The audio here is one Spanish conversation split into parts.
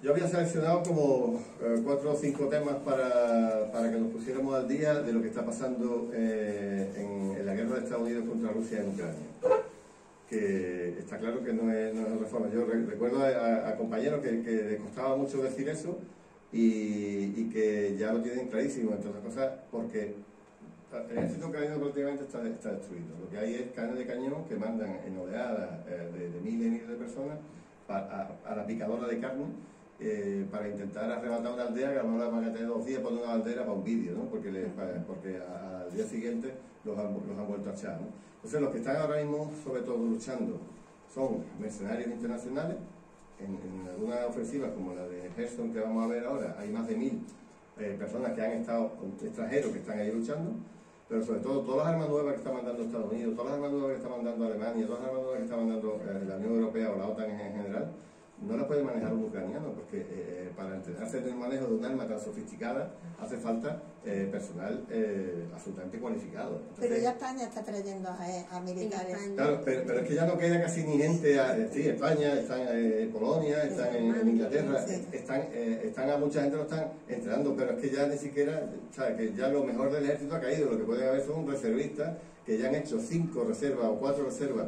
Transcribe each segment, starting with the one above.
Yo había seleccionado como 4 o 5 temas para que nos pusiéramos al día de lo que está pasando en la guerra de Estados Unidos contra Rusia en Ucrania. Que está claro que no es reforma. Yo recuerdo a compañeros que les costaba mucho decir eso y que ya lo tienen clarísimo, entre otras cosas, porque el ejército ucraniano prácticamente está destruido. Lo que hay es cañones de cañón que mandan en oleadas de miles y miles de personas a la picadora de carne para intentar arrebatar una aldea que a lo mejor van a tener 2 días por una bandera para un vídeo, ¿no? Porque al día siguiente los han vuelto a echar, ¿no? Entonces los que están ahora mismo sobre todo luchando son mercenarios internacionales. En algunas ofensivas como la de Gerson que vamos a ver ahora hay más de 1000 personas que han estado, extranjeros que están ahí luchando, pero sobre todo todas las armas nuevas que está mandando Estados Unidos, todas las armas nuevas que está mandando Alemania, todas las armas nuevas que está mandando la Unión Europea o la OTAN en general, no las puede manejar un ucraniano, porque para entrenarse en el manejo de un arma tan sofisticada hace falta personal absolutamente cualificado. Entonces, pero ya España está trayendo a militares. Claro, pero es que ya no queda casi ni gente, sí, España, están en Polonia, están en Inglaterra, sí. están a mucha gente lo están entrenando, pero es que ya ni siquiera, ¿sabes? Que ya lo mejor del ejército ha caído, lo que pueden haber son reservistas que ya han hecho 5 reservas o 4 reservas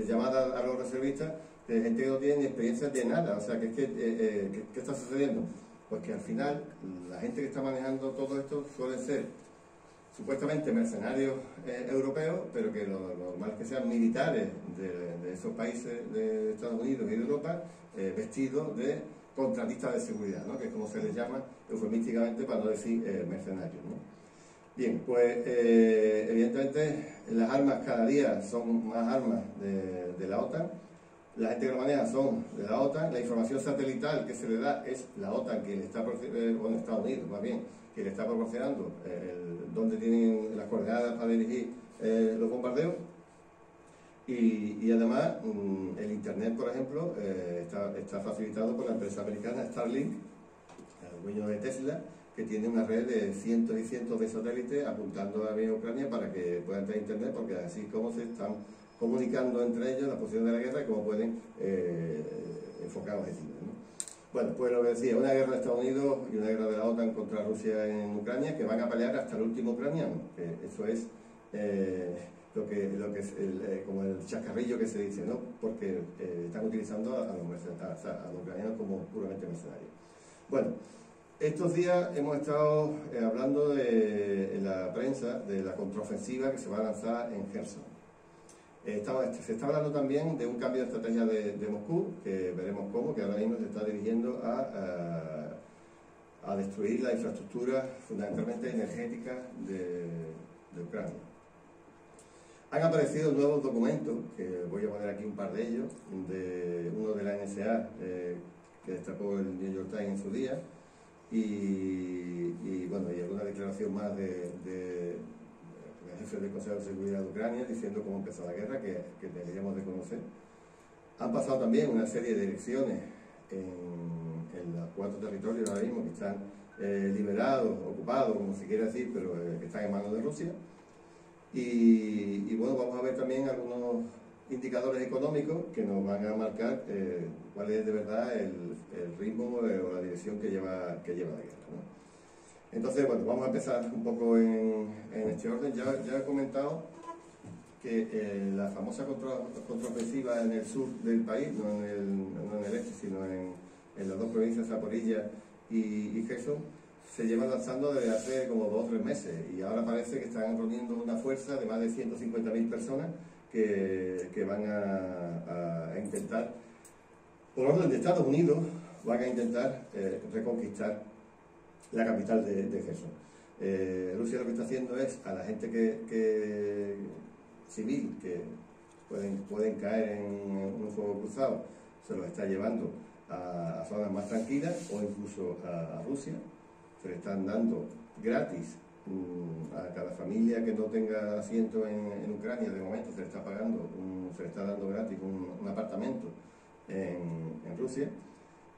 llamadas a los reservistas, de gente que no tiene ni experiencia de nada. O sea, ¿qué está sucediendo? Pues que al final la gente que está manejando todo esto suelen ser supuestamente mercenarios europeos, pero que lo normal es que sean militares de esos países de Estados Unidos y de Europa, vestidos de contratistas de seguridad, ¿no? Que es como se les llama eufemísticamente, para no decir mercenarios, ¿no? Bien, pues evidentemente las armas cada día son más armas de la OTAN. La gente que lo maneja son de la OTAN, la información satelital que se le da es la OTAN que le está bueno, Estados Unidos más bien, que le está proporcionando dónde tienen las coordenadas para dirigir los bombardeos. Y además el internet, por ejemplo, está facilitado por la empresa americana Starlink, el dueño de Tesla, que tiene una red de cientos y cientos de satélites apuntando a Ucrania para que puedan tener internet, porque así como se están comunicando entre ellos la posición de la guerra y cómo pueden enfocar objetivos, ¿no? Bueno, pues lo que decía, una guerra de Estados Unidos y una guerra de la OTAN contra Rusia en Ucrania, que van a pelear hasta el último ucraniano, que eso es lo que es como el chascarrillo que se dice, ¿no? Porque están utilizando a los ucranianos como puramente mercenarios. Bueno, estos días hemos estado hablando en la prensa de la contraofensiva que se va a lanzar en Gerson. Se está hablando también de un cambio de estrategia de Moscú, que veremos cómo, que ahora mismo se está dirigiendo a destruir la infraestructura fundamentalmente energética de Ucrania. Han aparecido nuevos documentos, que voy a poner aquí un par de ellos, uno de la NSA, que destapó el New York Times en su día, y bueno, y alguna declaración más del jefe del Consejo de Seguridad de Ucrania diciendo cómo empezó la guerra, que deberíamos de conocer. Han pasado también una serie de elecciones en los 4 territorios ahora mismo que están liberados, ocupados, como se quiere decir, pero que están en manos de Rusia. Y bueno, vamos a ver también algunos indicadores económicos que nos van a marcar cuál es de verdad el ritmo o la dirección que lleva la guerra, ¿no? Entonces, bueno, vamos a empezar un poco en este orden. Ya he comentado que la famosa contraofensiva en el sur del país, no en el este, sino en las 2 provincias, Zaporilla y Gerson, se lleva lanzando desde hace como 2 o 3 meses, y ahora parece que están reuniendo una fuerza de más de 150.000 personas que van a intentar, por orden de Estados Unidos, van a intentar reconquistar la capital de Gerson. Rusia lo que está haciendo es a la gente civil que pueden caer en un fuego cruzado, se los está llevando a zonas más tranquilas o incluso a Rusia. Se le están dando gratis a cada familia que no tenga asiento en Ucrania, de momento se le está pagando, se le está dando gratis un apartamento en Rusia.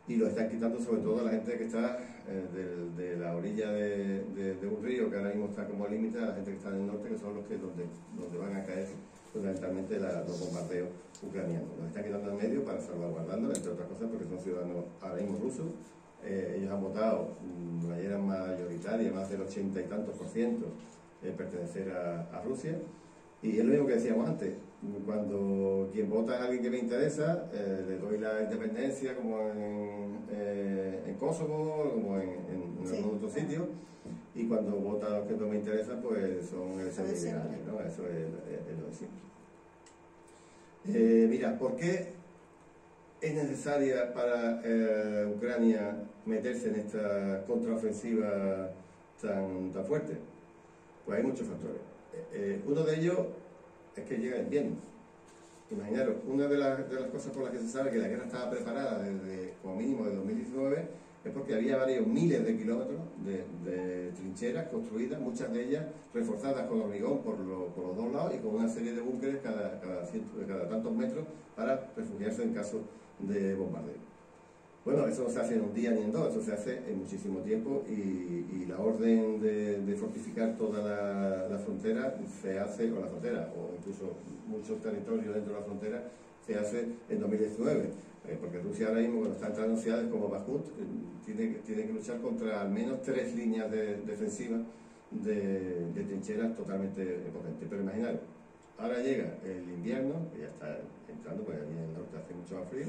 Y lo están quitando sobre todo a la gente que está de la orilla de un río, que ahora mismo está como límite, a la gente que está en el norte, que son los que donde van a caer fundamentalmente los bombardeos ucranianos. Los están quitando en medio para salvaguardarlos, entre otras cosas porque son ciudadanos ahora mismo rusos. Ellos han votado de manera mayoritaria, más del 80 y tantos %, pertenecer a Rusia. Y es lo mismo que decíamos antes, cuando quien vota es alguien que me interesa, le doy la independencia como en Kosovo, como en algún otro sitio, y cuando vota a los que no me interesan, pues son elecciones ilegales, ¿no? Eso es lo de siempre. Mira, ¿por qué es necesaria para Ucrania meterse en esta contraofensiva tan fuerte? Pues hay muchos factores. Uno de ellos es que llega el invierno. Imaginaros, una de las cosas por las que se sabe que la guerra estaba preparada desde, como mínimo, de 2019, es porque había varios miles de kilómetros de trincheras construidas, muchas de ellas reforzadas con hormigón por los dos lados y con una serie de búnkeres cada tantos metros para refugiarse en caso de bombardeo. Bueno, eso no se hace en un día ni en dos, eso se hace en muchísimo tiempo y la orden de fortificar toda la frontera se hace, o la frontera, o incluso muchos territorios dentro de la frontera, se hace en 2019, porque Rusia ahora mismo, cuando está entrando en ciudades como Bakhmut, tiene que luchar contra al menos 3 líneas defensivas de trincheras totalmente potentes. Pero imaginad, ahora llega el invierno, que ya está entrando, porque aquí en el norte hace mucho más frío.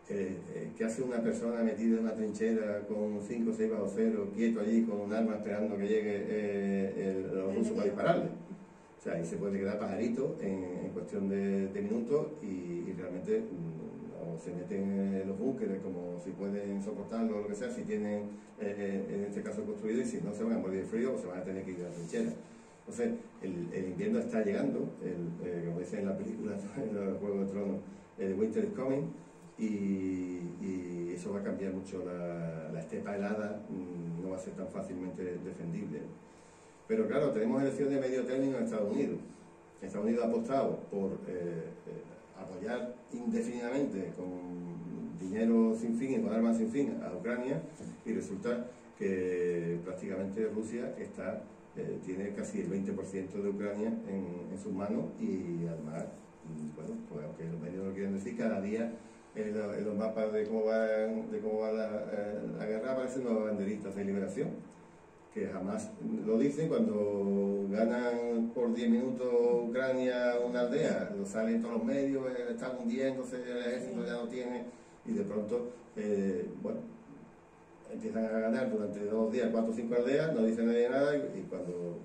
¿Qué hace una persona metida en una trinchera con 5 o 6 bajo cero, quieto allí con un arma esperando que llegue los rusos para dispararle? O sea, ahí se puede quedar pajarito en cuestión de minutos y realmente o se meten en los búnkeres como si pueden soportarlo o lo que sea, si tienen en este caso construido, y si no se van a morir de frío o se van a tener que ir a la trinchera. Entonces, el invierno está llegando, como dice en la película, en el Juego de Tronos, el Winter is coming. Y eso va a cambiar mucho la estepa helada, no va a ser tan fácilmente defendible. Pero claro, tenemos elecciones de medio término en Estados Unidos. Estados Unidos ha apostado por apoyar indefinidamente con dinero sin fin y con armas sin fin a Ucrania, y resulta que prácticamente Rusia tiene casi el 20% de Ucrania en sus manos, y además, bueno, pues aunque los medios no lo quieren decir, cada día en los mapas de cómo va la guerra aparecen nuevas banderitas de liberación, que jamás lo dicen. Cuando ganan por 10 minutos Ucrania una aldea, lo salen todos los medios, están hundiéndose, el ejército ya no tiene, y de pronto, bueno, empiezan a ganar durante 2 días, 4 o 5 aldeas, no dice nadie nada, y cuando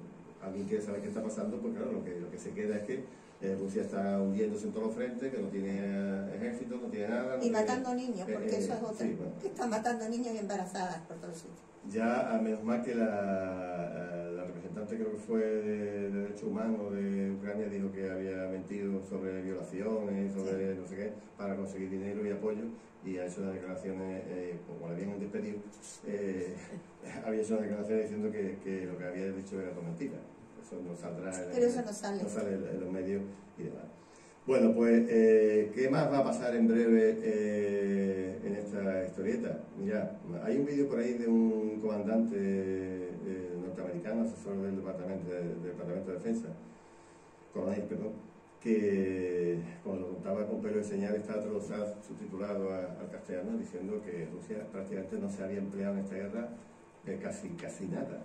alguien quiere saber qué está pasando, pues claro, lo que se queda es que Rusia está hundiéndose en todos los frentes, que no tiene ejército, no tiene nada. Y matando niños, porque eso es otra. Sí, bueno. Que están matando niños y embarazadas por todos sitios. Ya, a menos mal que la representante, creo que fue de Derechos Humanos de Ucrania, dijo que había mentido sobre violaciones, sobre no sé qué, para conseguir dinero y apoyo, y ha hecho unas declaraciones, como la habían despedido, había hecho unas declaraciones diciendo que lo que había dicho era todo mentira. Eso no saldrá no sale en los medios y demás. Bueno, pues, ¿qué más va a pasar en breve en esta historieta? Mira, hay un vídeo por ahí de un comandante norteamericano, asesor del Departamento de Defensa, coronel, perdón, que cuando lo contaba con pelo de señal estaba subtitulado al castellano, diciendo que Rusia prácticamente no se había empleado en esta guerra casi nada.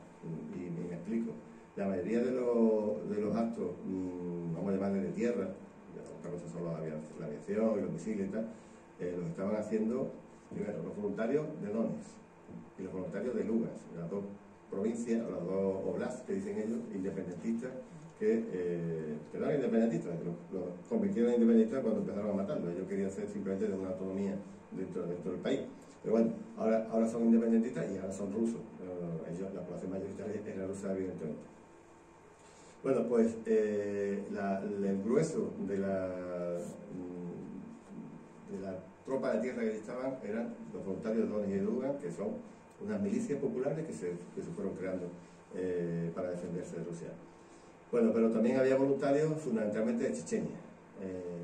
Y me explico. La mayoría de los actos, vamos a llamarle de tierra, otra cosa son la aviación y los misiles y tal, los estaban haciendo primero los voluntarios de Donetsk y los voluntarios de Lugansk, las dos provincias, las dos oblasts que dicen ellos, independentistas, que no eran independentistas, los convirtieron en independentistas cuando empezaron a matarlos. Ellos querían ser simplemente de una autonomía dentro del país. Pero bueno, ahora son independentistas y ahora son rusos. La población mayoritaria era rusa, evidentemente. Bueno, pues el grueso de la tropa de tierra que estaban eran los voluntarios de Donetsk y de Lugansk, que son unas milicias populares que se fueron creando para defenderse de Rusia. Bueno, pero también había voluntarios fundamentalmente de Chechenia.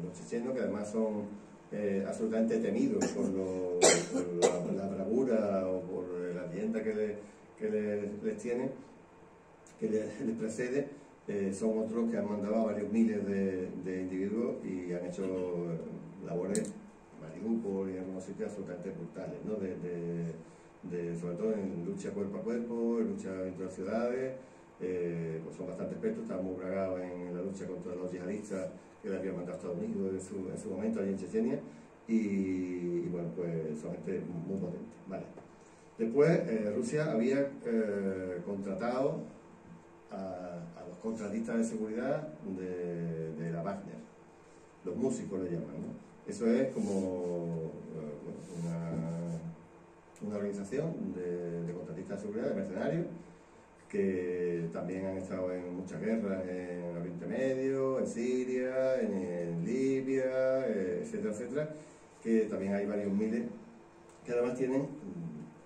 Los chechenos, que además son absolutamente temidos por la bravura o por la leyenda que les tienen, que les precede, son otros que han mandado a varios miles de individuos y han hecho labores, Mariupol y en algunos sitios absolutamente brutales, ¿no? Sobre todo en lucha cuerpo a cuerpo, en lucha dentro de las ciudades, pues son bastante expertos, están muy bragados en la lucha contra los yihadistas que le habían mandado a Estados Unidos en su momento allí en Chechenia, y bueno, pues son gente muy potente, ¿vale? Después Rusia había contratado a los contratistas de seguridad de la Wagner, los músicos lo llaman, ¿no? Eso es como una organización de contratistas de seguridad, de mercenarios, que también han estado en muchas guerras en Oriente Medio, en Siria, en Libia, etcétera, etcétera, que también hay varios miles que además tienen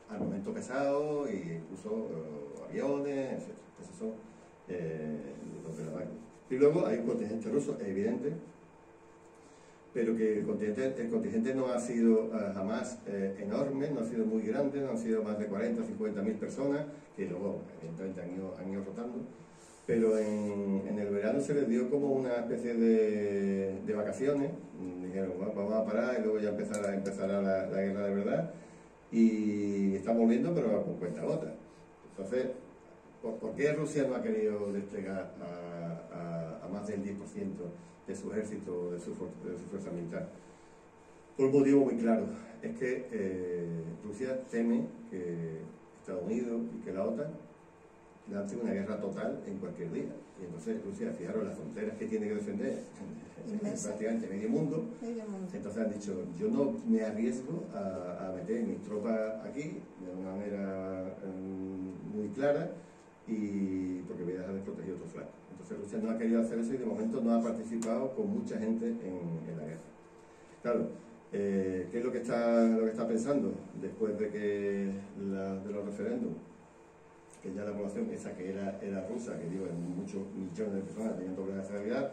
armamento pesado e incluso aviones, etcétera. Esos son los de la Wagner. Y luego hay un contingente ruso, es evidente, pero que el contingente no ha sido jamás enorme, no ha sido muy grande, no han sido más de 40 o 50.000 personas, que luego evidentemente han ido rotando, pero en el verano se les dio como una especie de vacaciones, dijeron vamos a parar y luego ya empezará la guerra de verdad, y están volviendo pero con cuentagotas. Entonces, ¿por qué Rusia no ha querido desplegar a más del 10% de su ejército, de su fuerza militar? Por un motivo muy claro, es que Rusia teme que Estados Unidos y que la OTAN lancen una guerra total en cualquier día. Y entonces Rusia, fijaros, las fronteras que tiene que defender prácticamente medio mundo. Entonces han dicho, yo no me arriesgo a meter mis tropas aquí de una manera muy clara, y porque voy a dejar desprotegido otro flanco. Entonces Rusia no ha querido hacer eso y de momento no ha participado con mucha gente en la guerra. Claro, ¿qué es lo que está pensando después de los referéndums? Que ya la población esa que era rusa, que digo, en muchos millones de personas tenían doble nacionalidad,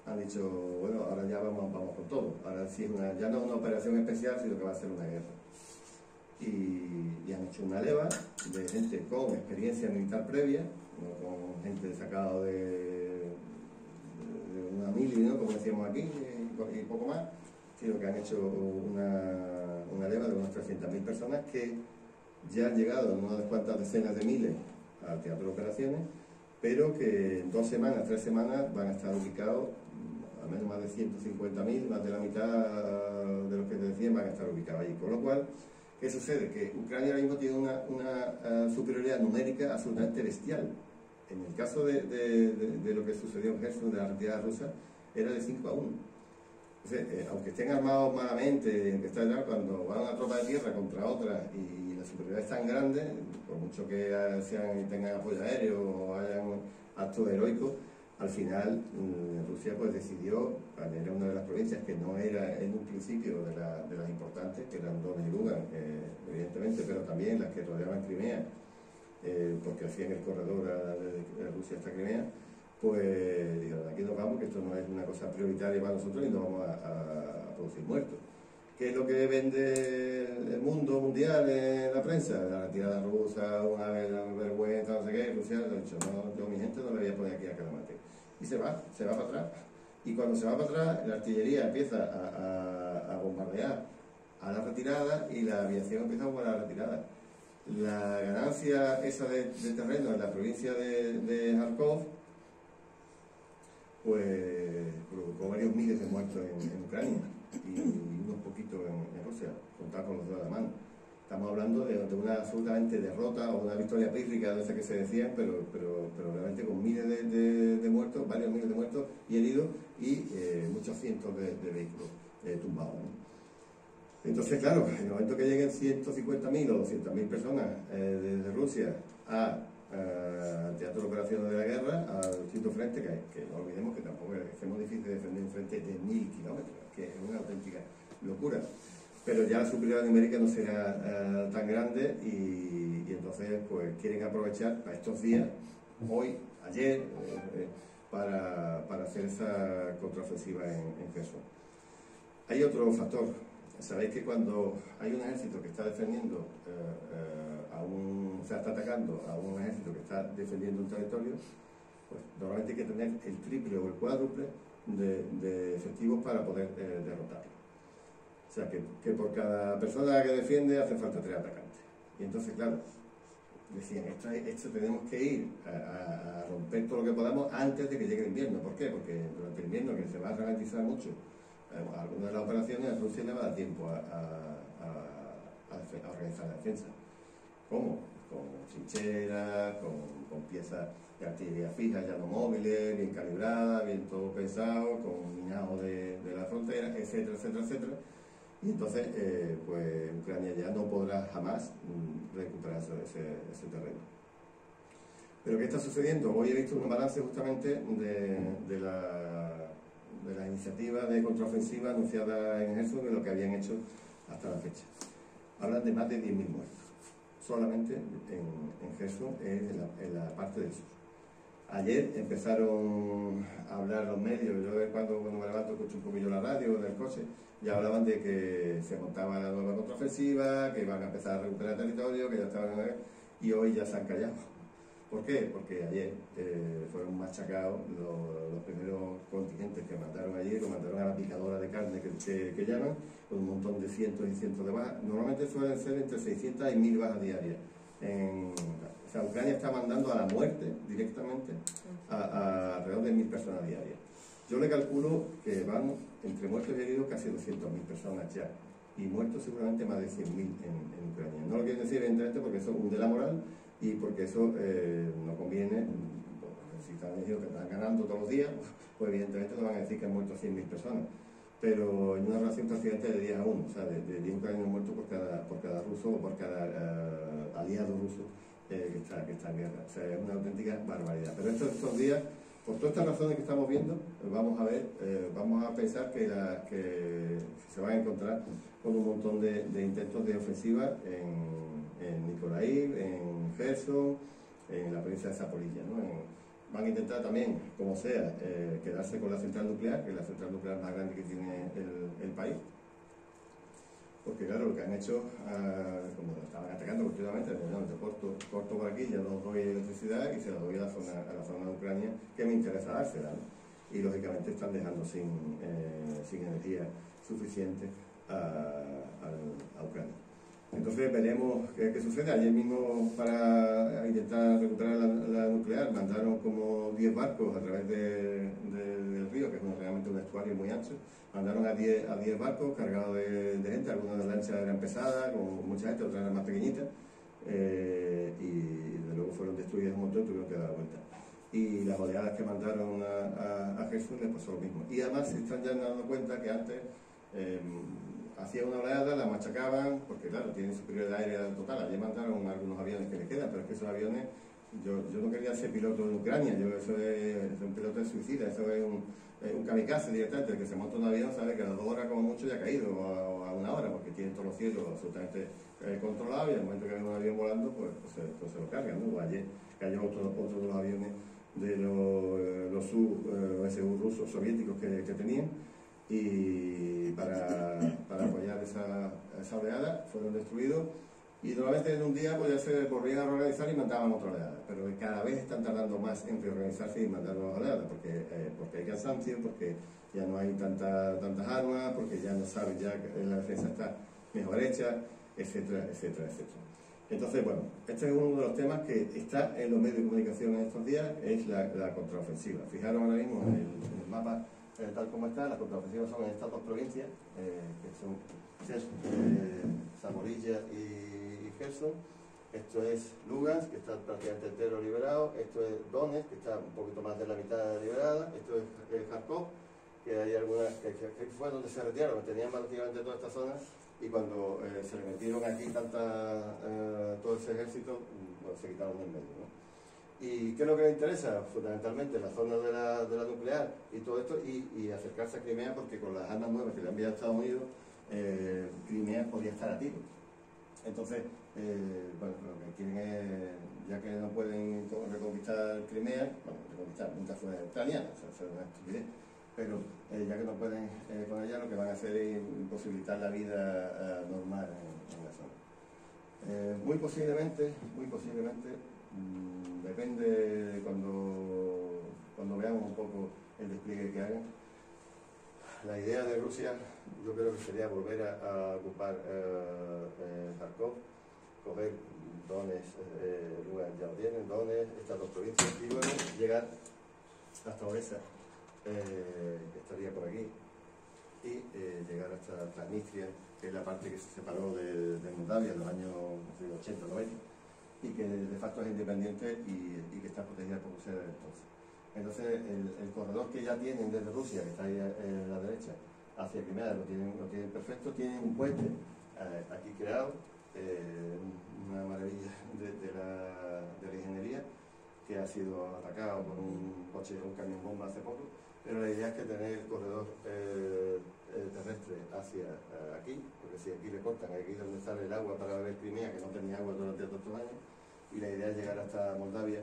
han dicho, bueno, ahora ya vamos con todo. Ahora sí es ya no una operación especial, sino que va a ser una guerra. Y han hecho una leva de gente con experiencia militar previa, no con gente sacada de una mili, ¿no? Como decíamos aquí, y poco más, sino que han hecho una leva de unas 300.000 personas que ya han llegado en unas cuantas decenas de miles al teatro de operaciones, pero que en 2 semanas, 3 semanas van a estar ubicados, al menos más de 150.000, más de la mitad de los que te decían van a estar ubicados allí. Con lo cual, ¿qué sucede? Que Ucrania ahora mismo tiene una superioridad numérica absolutamente bestial. En el caso de lo que sucedió en Gerson, de la retirada rusa, era de 5-1. Entonces, aunque estén armados malamente, cuando van una tropa de tierra contra otra y la superioridad es tan grande, por mucho que tengan apoyo aéreo o hayan actos heroicos, al final Rusia pues decidió, era una de las provincias que no era en un principio de las importantes, que eran Donetsk y Lugansk, evidentemente, pero también las que rodeaban Crimea, porque hacían el corredor de Rusia hasta Crimea, pues dijeron, aquí nos vamos, que esto no es una cosa prioritaria para nosotros y no vamos a producir muertos. ¿Qué es lo que vende el mundo mundial en la prensa? La retirada rusa, una vergüenza, no sé qué. Rusia ha dicho, no, yo a mi gente no le voy a poner aquí a que la mate. Y se va para atrás. Y cuando se va para atrás, la artillería empieza a bombardear a la retirada y la aviación empieza a bombardear a la retirada. La ganancia esa de terreno en la provincia de Kharkov, pues provocó varios miles de muertos en Ucrania y unos poquitos en Rusia, contar con los dedos de la mano. Estamos hablando de una absolutamente derrota o una victoria pírrica de esa que se decían, pero realmente con miles de muertos, varios miles de muertos y heridos, y muchos cientos de vehículos tumbados, ¿no? Entonces, claro, en el momento que lleguen 150.000 o 200.000 personas desde Rusia al teatro de operaciones de la guerra, al distinto frente, que no olvidemos que tampoco es muy difícil defender un frente de 1.000 kilómetros, que es una auténtica locura. Pero ya la superioridad numérica no será tan grande y entonces pues quieren aprovechar a estos días, hoy, ayer, para hacer esa contraofensiva en Kherson. Hay otro factor. Sabéis que cuando hay un ejército que está defendiendo está atacando a un ejército que está defendiendo un territorio, pues normalmente hay que tener el triple o el cuádruple de efectivos para poder derrotarlo. O sea que por cada persona que defiende hace falta 3 atacantes. Y entonces, claro, decían, esto tenemos que ir a romper todo lo que podamos antes de que llegue el invierno. ¿Por qué? Porque durante el invierno, que se va a ralentizar mucho algunas de las operaciones, a Rusia le va a dar tiempo a organizar la defensa. ¿Cómo? Con trincheras, con piezas de artillería fija, ya no móviles, bien calibradas, bien todo pensado, con minado de la frontera, etcétera, etcétera, etcétera. Y entonces, pues Ucrania ya no podrá jamás recuperar ese terreno. Pero ¿qué está sucediendo? Hoy he visto un balance justamente de la iniciativa de contraofensiva anunciada en Gerson de lo que habían hecho hasta la fecha. Hablan de más de 10.000 muertos, solamente en Gerson, en la parte del sur. Ayer empezaron a hablar los medios, yo cuando me levanto escucho un poquillo la radio del coche, ya hablaban de que se montaba la nueva contraofensiva, que iban a empezar a recuperar territorio, que ya estaban y hoy ya se han callado. ¿Por qué? Porque ayer fueron machacados los primeros contingentes que mandaron allí, lo mandaron a la picadora de carne que llaman, con un montón de cientos y cientos de bajas. Normalmente suelen ser entre 600 y 1.000 bajas diarias. O sea, Ucrania está mandando a la muerte directamente a alrededor de 1.000 personas diarias. Yo le calculo que van entre muertos y heridos casi 200.000 personas ya, y muertos seguramente más de 100.000 en Ucrania. No lo quiero decir evidentemente porque eso hunde la moral y porque eso no conviene. Si están diciendo que están ganando todos los días, pues evidentemente no van a decir que han muerto 100.000 personas. Pero en una relación prácticamente de 10 a 1, o sea, de 10 ucranianos muertos por cada ruso o por cada aliado ruso que está en guerra. O sea, es una auténtica barbaridad. Pero estos días, por todas estas razones que estamos viendo, vamos a ver, vamos a pensar que se van a encontrar con un montón de intentos de ofensiva en Nikolaev, en Gerson, en la provincia de Zaporilla, ¿no? Van a intentar también, como sea, quedarse con la central nuclear, que es la central nuclear más grande que tiene el país. Porque claro, lo que han hecho, como lo estaban atacando continuamente, yo corto por aquí, ya no doy electricidad y se la doy a la zona de Ucrania que me interesa dársela, ¿no? Y lógicamente están dejando sin energía suficiente a Ucrania. Entonces veremos qué sucede. Ayer mismo, para intentar recuperar la nuclear, mandaron como 10 barcos a través del río, que es realmente un estuario muy ancho. Mandaron a 10 barcos cargados de gente, algunas de las lanchas eran pesadas, con mucha gente, otras eran más pequeñitas, y de luego fueron destruidas un montón y tuvieron que dar vuelta. Y las oleadas que mandaron a Jesús les pasó lo mismo. Y además se están ya dando cuenta que antes hacían una oleada, la machacaban, porque claro, tienen superioridad aérea total. Ayer mandaron algunos aviones que les quedan, pero es que esos aviones, yo no quería ser piloto en Ucrania, eso es un piloto de suicida, eso es un kamikaze directamente. El que se monta un avión sabe que a las 2 horas como mucho ya ha caído, o a 1 hora, porque tienen todos los cielos absolutamente controlados, y al momento que hay un avión volando, pues se lo cargan, ¿no? Ayer cayó otro de los aviones de los Su rusos soviéticos que tenían, y para apoyar esa oleada fueron destruidos, y normalmente en un día pues ya se volvían a reorganizar y mandaban otra oleada, pero cada vez están tardando más en reorganizarse y mandar nuevas oleadas, porque hay cansancio, porque ya no hay tantas armas, porque ya no saben ya que la defensa está mejor hecha, etcétera, etcétera, etcétera. Entonces, bueno, este es uno de los temas que está en los medios de comunicación en estos días, es la contraofensiva. Fijaros ahora mismo en el mapa tal como está. Las contraofensivas son en estas 2 provincias, que son Zaporilla y Gerson. Esto es Lugansk, que está prácticamente entero liberado. Esto es Donetsk, que está un poquito más de la mitad liberada. Esto es Kharkov, que hay algunas que fue donde se retiraron, tenían prácticamente toda esta zona, y cuando se le metieron aquí todo ese ejército, bueno, se quitaron del medio, ¿no? ¿Y qué es lo que le interesa? Fundamentalmente la zona de la nuclear y todo esto, y acercarse a Crimea, porque con las armas nuevas que le han enviado a Estados Unidos, Crimea podría estar a tiro. Entonces, bueno, lo que quieren es, ya que no pueden reconquistar Crimea, bueno, reconquistar nunca fue ucraniana, o sea, es una estupidez, pero ya que no pueden con ella, lo que van a hacer es imposibilitar la vida normal en la zona. Muy posiblemente, depende de cuando cuando veamos un poco el despliegue que hagan. La idea de Rusia, yo creo que sería volver a ocupar Kharkov, coger Donetsk, lugar ya lo tienen, Donetsk, estas dos provincias, y luego llegar hasta Odessa, que estaría por aquí, y llegar hasta Transnistria, que es la parte que se separó de Moldavia en los años 80-90, y que de facto es independiente y que está protegida por Rusia desde entonces. Entonces, el corredor que ya tienen desde Rusia, que está ahí a la derecha, hacia Crimea, lo tienen perfecto, tienen un puente aquí creado, una maravilla de la ingeniería, que ha sido atacado por un coche, un camión bomba hace poco, pero la idea es que tener el corredor terrestre hacia aquí, porque si aquí le cortan, aquí es donde sale el agua para beber Crimea, que no tenía agua durante tantos años, y la idea es llegar hasta Moldavia,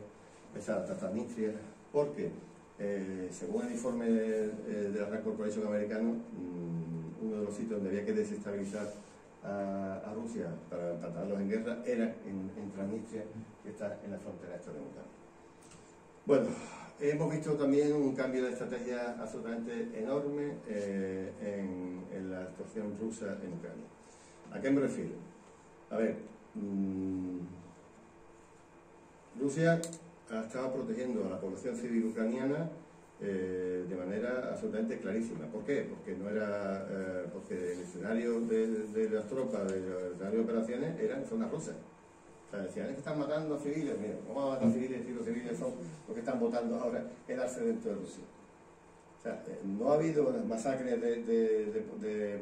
hasta Transnistria, porque según el informe de la Rand Corporation americano, uno de los sitios donde había que desestabilizar a Rusia para tratarlos en guerra era en Transnistria, que está en la frontera esta de Moldavia. Bueno, hemos visto también un cambio de estrategia absolutamente enorme en la actuación rusa en Ucrania. ¿A qué me refiero? A ver, Rusia estaba protegiendo a la población civil ucraniana de manera absolutamente clarísima. ¿Por qué? Porque no era porque el escenario de las tropas, del escenario de operaciones, eran zonas rusas. O sea, decían, es que están matando a civiles. Mira, ¿cómo van a matar a civiles si los civiles son los que están votando ahora quedarse dentro de Rusia? O sea, no ha habido masacres de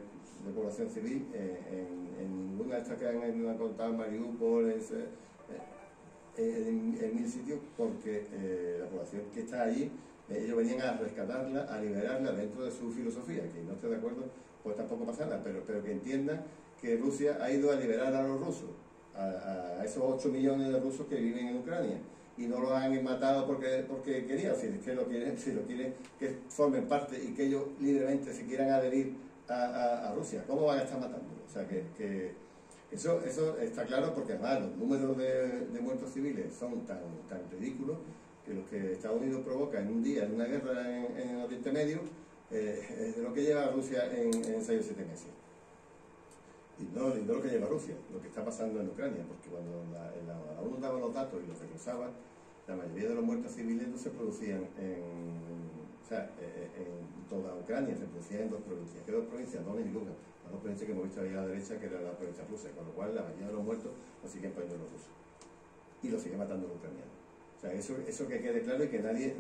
población civil en ninguna de estas que han contado en Mariupol, en mil sitios, porque la población que está allí, ellos venían a rescatarla, a liberarla dentro de su filosofía. Que no esté de acuerdo, pues tampoco pasa nada, pero que entiendan que Rusia ha ido a liberar a los rusos, a esos 8 millones de rusos que viven en Ucrania, y no los han matado porque querían, si lo quieren que formen parte y que ellos libremente se quieran adherir a Rusia. ¿Cómo van a estar matándolo? O sea, que eso está claro, porque además los números de muertos civiles son tan ridículos que los que Estados Unidos provoca en un día, en una guerra en Oriente Medio, es de lo que lleva Rusia en 6 o 7 meses. Y no lo que lleva Rusia, lo que está pasando en Ucrania, porque cuando la ONU daba los datos y los desglosaba, la mayoría de los muertos civiles no se producían en toda Ucrania, se producían en 2 provincias. ¿Qué 2 provincias? Donetsk y Lugansk. Las 2 provincias que hemos visto ahí a la derecha, que eran las provincias rusas, con lo cual la mayoría de los muertos los siguen poniendo los rusos. Y los siguen matando los ucranianos. O sea, eso que quede claro y que nadie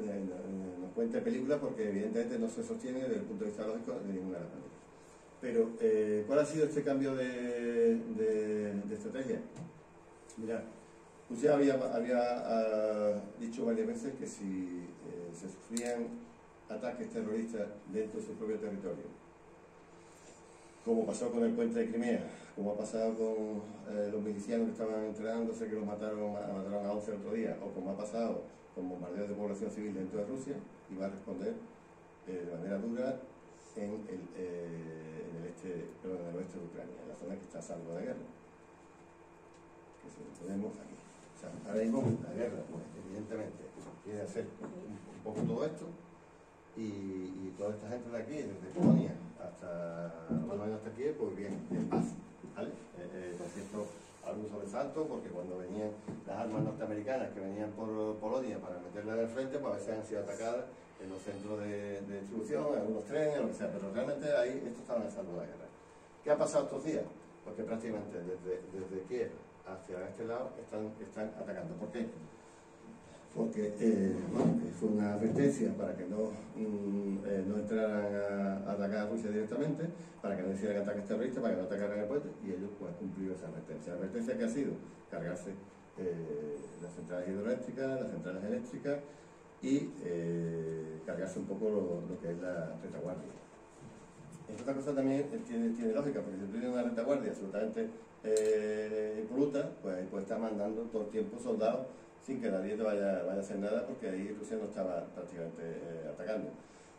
nos cuente películas, porque evidentemente no se sostiene desde el punto de vista lógico de ninguna de las maneras. Pero, ¿cuál ha sido este cambio de estrategia? Mirad, Rusia había dicho varias veces que si se sufrían ataques terroristas dentro de su propio territorio, como pasó con el puente de Crimea, como ha pasado con los milicianos que estaban entrenándose, que los mataron a 11 el otro día, o como ha pasado con bombardeos de población civil dentro de Rusia, iba a responder de manera dura en el oeste de Ucrania, en la zona que está a salvo de guerra, que se lo ponemos aquí. O sea, ahora mismo la guerra, pues evidentemente quiere hacer un poco todo esto, y toda esta gente de aquí, desde Polonia hasta más o menos hasta aquí, pues bien, en paz, ¿vale? Con cierto algún sobresalto, porque cuando venían las armas norteamericanas que venían por Polonia para meterlas en el frente, pues a veces han sido atacadas en los centros de distribución, en algunos trenes, lo que sea, pero realmente ahí estos estaban a salvo de la guerra. ¿Qué ha pasado estos días? Pues que prácticamente desde Kiev hacia este lado están atacando. ¿Por qué? Porque fue una advertencia para que no entraran a atacar a Rusia directamente, para que no hicieran ataques terroristas, para que no atacaran el puente, y ellos pues cumplieron esa advertencia. La advertencia que ha sido cargarse las centrales hidroeléctricas, las centrales eléctricas, y cargarse un poco lo que es la retaguardia. Esta cosa también tiene lógica, porque si tú tienes una retaguardia absolutamente impoluta, pues está mandando todo el tiempo soldados sin que nadie te vaya a hacer nada, porque ahí Rusia no estaba prácticamente atacando.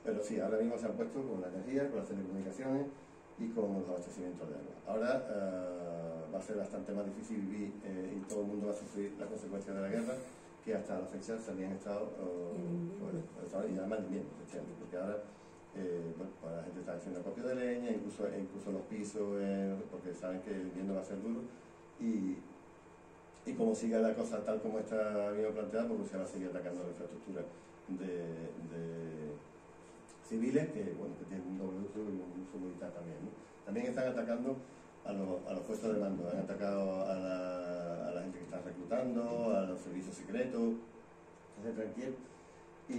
Pero sí, ahora mismo se han puesto con la energía, con las telecomunicaciones y con los abastecimientos de agua. Ahora va a ser bastante más difícil vivir y todo el mundo va a sufrir las consecuencias de la guerra, que hasta la fecha se habían estado, y además de invierno, porque ahora bueno, pues la gente está haciendo acopio de leña, incluso los pisos, porque saben que el invierno va a ser duro, y como siga la cosa tal como está bien planteada, pues se va a seguir atacando la infraestructura de civiles que, bueno, que tienen un doble uso y un uso militar también, ¿no? También están atacando a los puestos de mando, han atacado a la gente que está reclutando, a los servicios secretos, etcétera, y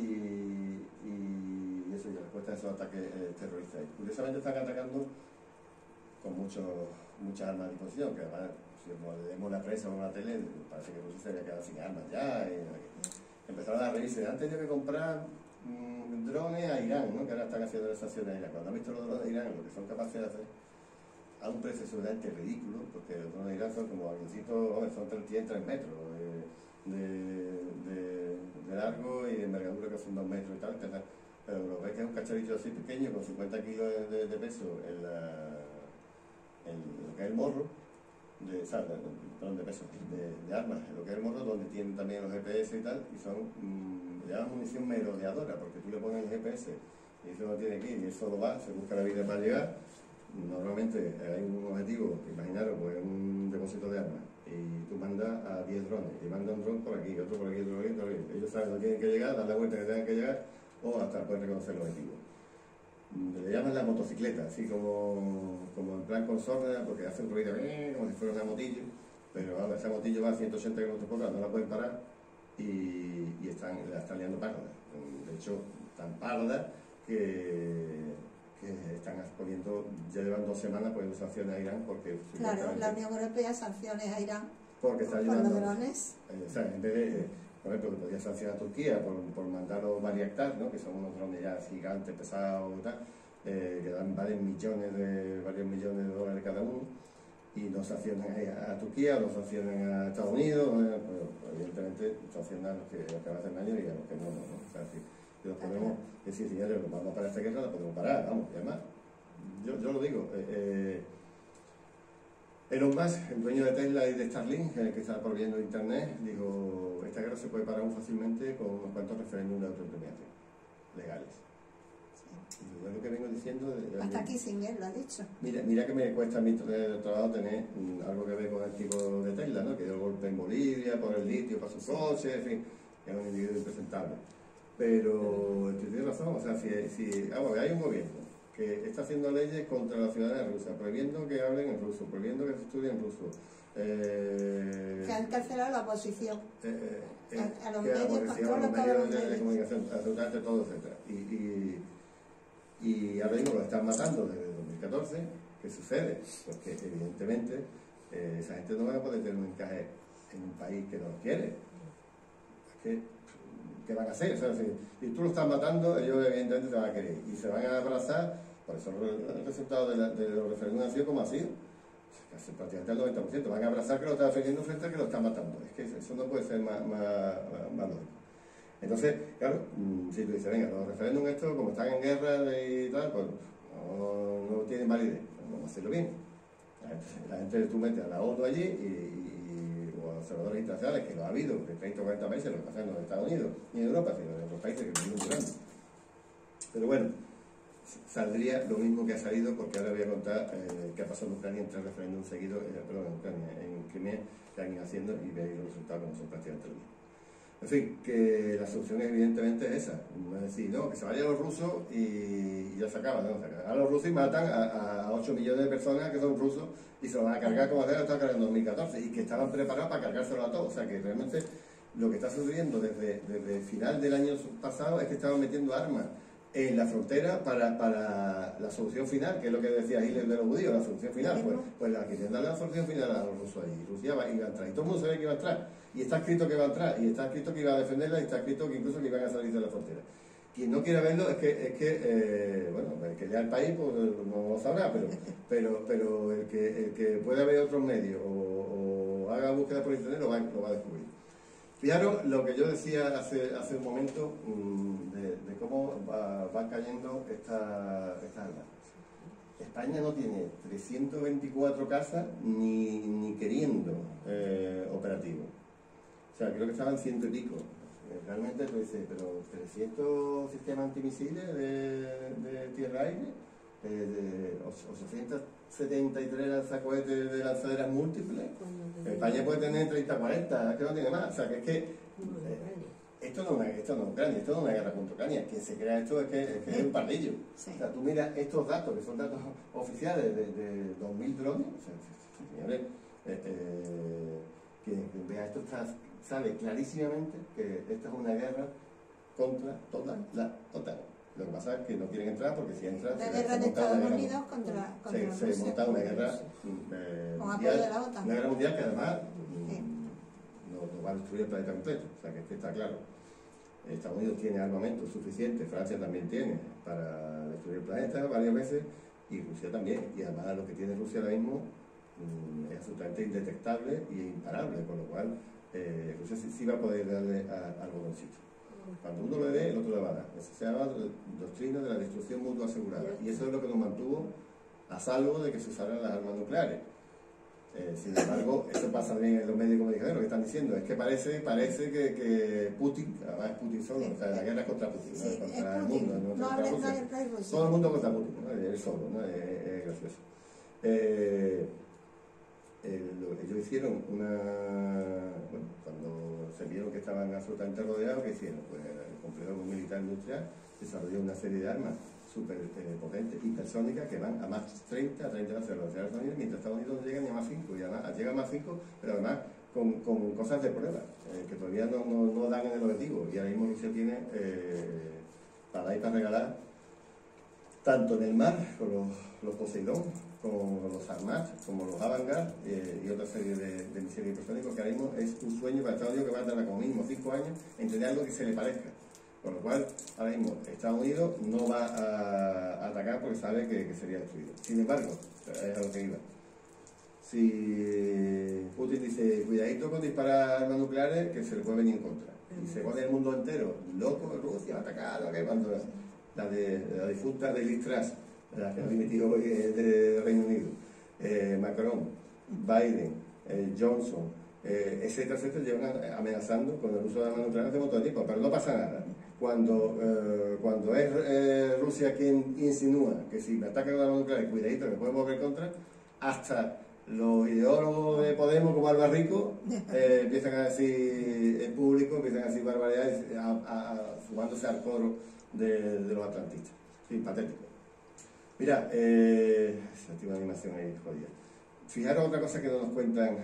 eso, y a respuesta a esos ataques terroristas. Y curiosamente están atacando con muchas armas a disposición, que además, si leemos la prensa o la tele, parece que Rusia se había quedado sin armas ya, y empezaron a revisar, han tenido que comprar drones a Irán, ¿no? Que ahora están haciendo las sanciones a Irán. Cuando han visto los drones de Irán, lo que son capaces de hacer, a un precio absolutamente ridículo, porque los drones de Irán son como avioncitos, son 3 metros de largo y de envergadura, que son 2 metros y tal, pero lo ves que es un cacharrito así pequeño con 50 kilos de peso en lo que es el morro, de peso, de armas, en lo que es el morro, donde tienen también los GPS y tal, y son, le llaman munición merodeadora, porque tú le pones el GPS y eso no tiene que ir, y eso solo va, se busca la vida para llegar. Normalmente hay un objetivo, imaginaros, pues un depósito de armas, y tú mandas a 10 drones, y mandan un dron por aquí, otro por aquí, otro por aquí, otro por aquí. Ellos saben dónde tienen que llegar, dan la vuelta que tengan que llegar, o hasta pueden reconocer el objetivo. Le llaman la motocicleta, así como en plan con sorda, porque hace un ruido como si fuera una motillo, pero ahora esa motillo va a 180 km por hora, no la pueden parar, y la están liando parda. De hecho, tan parda que están poniendo, ya llevan 2 semanas poniendo sanciones a Irán, porque claro, la Unión Europea sanciones a Irán porque está por ayudando, los drones. o sea, en vez de, por ejemplo, que podía sancionar a Turquía por mandar los Bayraktar, ¿no? Que son unos drones ya gigantes, pesados y tal, que dan varios millones de dólares cada uno, y no sancionan a Turquía, no sancionan a Estados Unidos, pues, evidentemente sancionan a los que van a hacer daño y a los que no. O sea, si los podemos decir, señores, nos vamos a parar esta guerra, la podemos parar, vamos, y además, yo lo digo, Elon Musk, el dueño de Tesla y de Starlink, el que está prohibiendo internet, dijo, esta guerra se puede parar muy fácilmente con unos cuantos referéndums de autodeterminación legales. Sí. Y es lo que vengo diciendo. Hasta Kissinger lo ha dicho. Mira que me cuesta a mí el trabajo tener algo que ver con el tipo de Tesla, ¿no? Que dio el golpe en Bolivia por el litio para sus coches, en fin, es un individuo impresentable. Pero tienes razón, o sea, si hay un gobierno que está haciendo leyes contra la ciudadanía rusa, prohibiendo que hablen en ruso, prohibiendo que se estudie en ruso. Que han cancelado la oposición. A los medios, medios de comunicación, absolutamente todo, etc. Y ahora mismo lo están matando desde 2014. ¿Qué sucede? Pues que evidentemente esa gente no va a poder tener un encaje en un país que no lo quiere. ¿Qué van a hacer? O sea, si tú lo estás matando, ellos evidentemente te van a querer y se van a abrazar. Por eso el resultado de los referéndums ha sido como ha sido. Casi prácticamente el 90%. Van a abrazar que lo está defendiendo frente a que lo está matando. Es que eso no puede ser más lógico. Entonces, claro, si tú dices, venga, los referéndums estos, como están en guerra y tal, pues no tienen validez. Vamos a hacerlo bien. La gente tú metes a la ONU allí o a observadores internacionales, que lo ha habido de 30 o 40 países, lo que pasa en los Estados Unidos y en Europa, sino en otros países que son muy grandes. Pero bueno, saldría lo mismo que ha salido, porque ahora voy a contar qué ha pasado en Ucrania en 3 referéndums seguidos, en Crimea, que han ido haciendo, y veis los resultados como son prácticamente los mismos. En fin, que la solución evidentemente es esa, no es decir, no, que se vayan los rusos y ya se acaba, ¿no? Se acaban los rusos y matan a 8 millones de personas que son rusos y se lo van a cargar como se lo están cargando en 2014 y que estaban preparados para cargárselo a todos. O sea que realmente lo que está sucediendo desde el final del año pasado es que estaban metiendo armas en la frontera para la solución final, que es lo que decía Hitler de los judíos, la solución final, pues la que darle la solución final a los rusos allí. Rusia iba a entrar, y todo el mundo sabe que iba a entrar, y está escrito que iba a entrar, y está escrito que iba a defenderla, y está escrito que incluso que iban a salir de la frontera. Quien no quiera verlo es que bueno, el que lea el país pues no lo sabrá, pero el que pueda ver otros medios o haga búsqueda por internet lo va a descubrir. Fijaros lo que yo decía hace un momento de cómo van cayendo estas armas. España no tiene 324 casas ni queriendo operativo. O sea, creo que estaban 100 y pico. Realmente tú dices, pero 300 sistemas antimisiles de tierra-aire, 873 lanzacohetes de lanzaderas múltiples. España puede tener 30, 40, es que no tiene más. O sea, que es que esto no es Ucrania, esto no es una guerra contra Ucrania. Quien se crea esto es que es un pardillo. Sí. O sea, tú miras estos datos, que son datos oficiales de 2.000 drones, o sea, señores, quien vea esto sabe clarísimamente que esta es una guerra contra toda la OTAN. Lo que pasa es que no quieren entrar porque si entran... La guerra de Estados Unidos contra Rusia. Se monta una guerra mundial, una guerra mundial que además no va a destruir el planeta completo. O sea, que está claro. Estados Unidos tiene armamento suficiente, Francia también tiene para destruir el planeta varias veces, y Rusia también. Y además lo que tiene Rusia ahora mismo es absolutamente indetectable e imparable, con lo cual Rusia sí va a poder darle al botoncito. Cuando uno le dé, el otro le va a dar. Eso se llama doctrina de la destrucción mutua asegurada. Y eso es lo que nos mantuvo a salvo de que se usaran las armas nucleares. Sin embargo, esto pasa bien en los medios de comunicación, lo que están diciendo es que parece que Putin, además es Putin solo, o sea, la guerra es contra Putin, no es contra el mundo, no contra Rusia. Todo el mundo contra Putin, ¿no? Él solo, ¿no? Es gracioso. Ellos hicieron bueno, cuando se vieron que estaban absolutamente rodeados, ¿qué hicieron? Pues el complejo militar industrial desarrolló una serie de armas súper potentes, hipersónicas, que van a más 30 velocidades de Estados Unidos, mientras Estados Unidos no llegan ni a más 5, y además llegan a más 5, pero además con cosas de prueba, que todavía no dan en el objetivo, y ahora mismo Rusia tiene para dar y para regalar, tanto en el mar, con los Poseidón, como los Armat, como los Avangard, y otra serie de misiles hipersónicos, que ahora mismo es un sueño para Estados Unidos que va a tardar como mínimo 5 años en tener algo que se le parezca. Con lo cual, ahora mismo, Estados Unidos no va a atacar porque sabe que sería destruido. Sin embargo, es a lo que iba. Si Putin dice, cuidadito con disparar armas nucleares, que se le puede venir en contra. Y se pone el mundo entero loco, Rusia va a atacar, cuando la difunta de Liz Truss, la que ha dimitido hoy de Reino Unido, Macron, Biden, Johnson, etcétera, llevan amenazando con el uso de armas nucleares hace un montón de tiempo, pero no pasa nada. Cuando es Rusia quien insinúa que si me atacan con armas nucleares, cuidadito, me pueden mover contra, hasta los ideólogos de Podemos como Alba Rico empiezan a decir en público, empiezan a decir barbaridades, sumándose al coro de los atlantistas. Sí, patético. Mira, esa última animación ahí, jodida. Fijaros otra cosa que no nos cuentan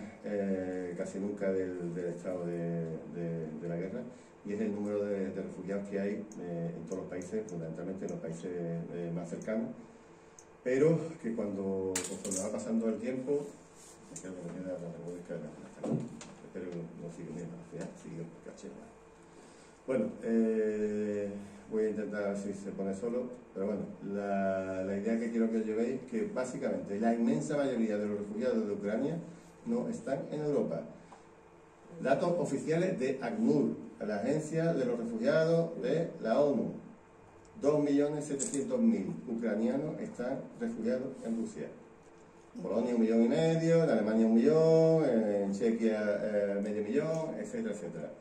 casi nunca del estado de la guerra, y es el número de refugiados que hay en todos los países, fundamentalmente en los países más cercanos, pero que cuando va pasando el tiempo, creo que me queda la República de la espero que no siga bien, sigue caché. Bueno, voy a intentar ver si se pone solo, pero bueno, la idea que quiero que os llevéis es que básicamente la inmensa mayoría de los refugiados de Ucrania no están en Europa. Datos oficiales de ACNUR, la Agencia de los Refugiados de la ONU. 2.700.000 ucranianos están refugiados en Rusia. En Polonia 1,5 millones, en Alemania 1 millón, en Chequia medio millón, etcétera, etcétera.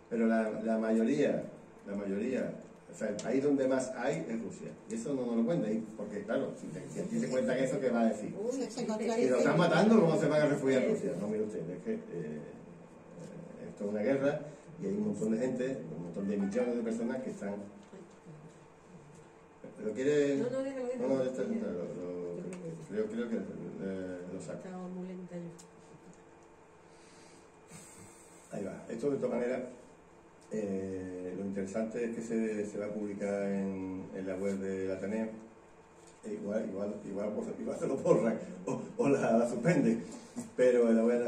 Pero la mayoría, o sea, el país donde más hay es Rusia. Y eso no nos lo cuenta, porque claro, si aquí se cuenta eso, ¿qué va a decir? Si lo están matando, ¿cómo se van a refugiar en Rusia? No, mire usted, es que esto es una guerra y hay un montón de gente, un montón de millones de personas que están... ¿Lo quiere? No, creo que lo saca. Estaba muy lenta yo. Ahí va. Esto de todas maneras, lo interesante es que se va a publicar en la web del Ateneo. Igual se lo borran o la suspenden, pero en la web,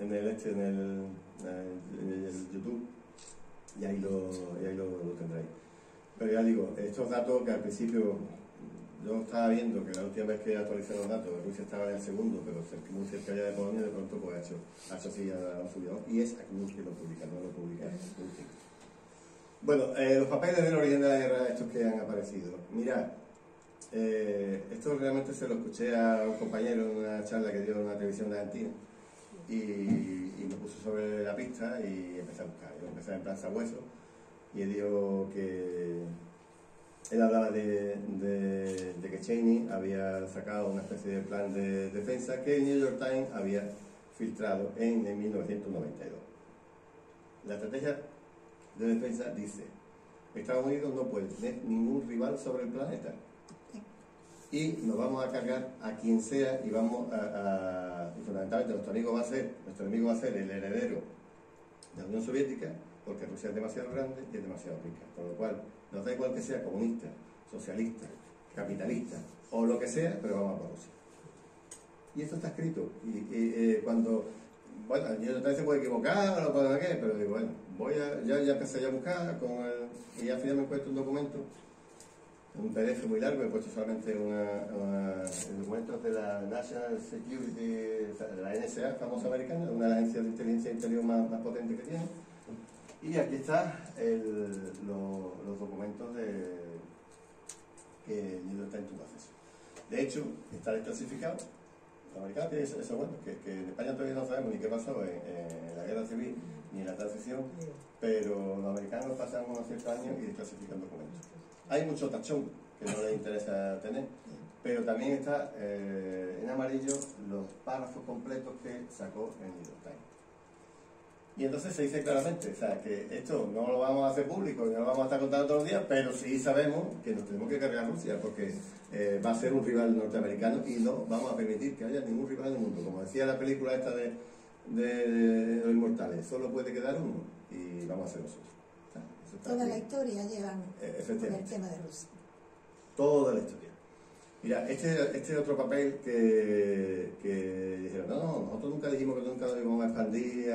en el YouTube, y ahí lo tendréis. Pero ya digo, estos datos que al principio yo estaba viendo que la última vez que actualicé los datos, Rusia estaba en el segundo, pero muy cerca ya de Polonia, de pronto pues ha hecho así, ha subido. Y es ACNUR que lo publica, no lo publica Putin. Bueno, los papeles del origen de la guerra, estos que han aparecido. Mirad, esto realmente se lo escuché a un compañero en una charla que dio en una televisión de Argentina. y me puse sobre la pista y empecé a buscar. Yo empecé en plan sabueso y él dijo que él hablaba de que Cheney había sacado una especie de plan de defensa que el New York Times había filtrado en 1992. La estrategia de defensa dice: Estados Unidos no puede tener ningún rival sobre el planeta y nos vamos a cargar a quien sea y vamos y fundamentalmente nuestro enemigo va a ser el heredero de la Unión Soviética, porque Rusia es demasiado grande y es demasiado rica, por lo cual nos da igual que sea comunista, socialista, capitalista o lo que sea, pero vamos a por Rusia. Y esto está escrito y cuando, bueno, yo también se puede equivocar o lo puedo qué, pero digo, bueno, ya empecé a buscar y al final me encuentro un documento, un PDF muy largo, he puesto solamente el documento de la National Security, de la NSA, famosa americana, una de las agencias de inteligencia interior más potentes que tiene. Y aquí están los documentos que el New York Times tuvo acceso. De hecho, está desclasificado. Los americanos tienen eso bueno, que en España todavía no sabemos ni qué pasó en la guerra civil ni en la transición, pero los americanos pasan unos ciertos años y desclasifican documentos. Hay mucho tachón que no les interesa tener, pero también está en amarillo los párrafos completos que sacó el New York Times. Y entonces se dice claramente, o sea, que esto no lo vamos a hacer público, no lo vamos a estar contando todos los días, pero sí sabemos que nos tenemos que cargar a Rusia, porque va a ser un rival norteamericano y no vamos a permitir que haya ningún rival en el mundo. Como decía la película esta de Los Inmortales, solo puede quedar uno y vamos a ser nosotros. O sea, toda la historia llevan con el tema de Rusia. Toda la historia. Mira, este otro papel que dijeron, no, nosotros nunca dijimos que nunca nos íbamos a expandir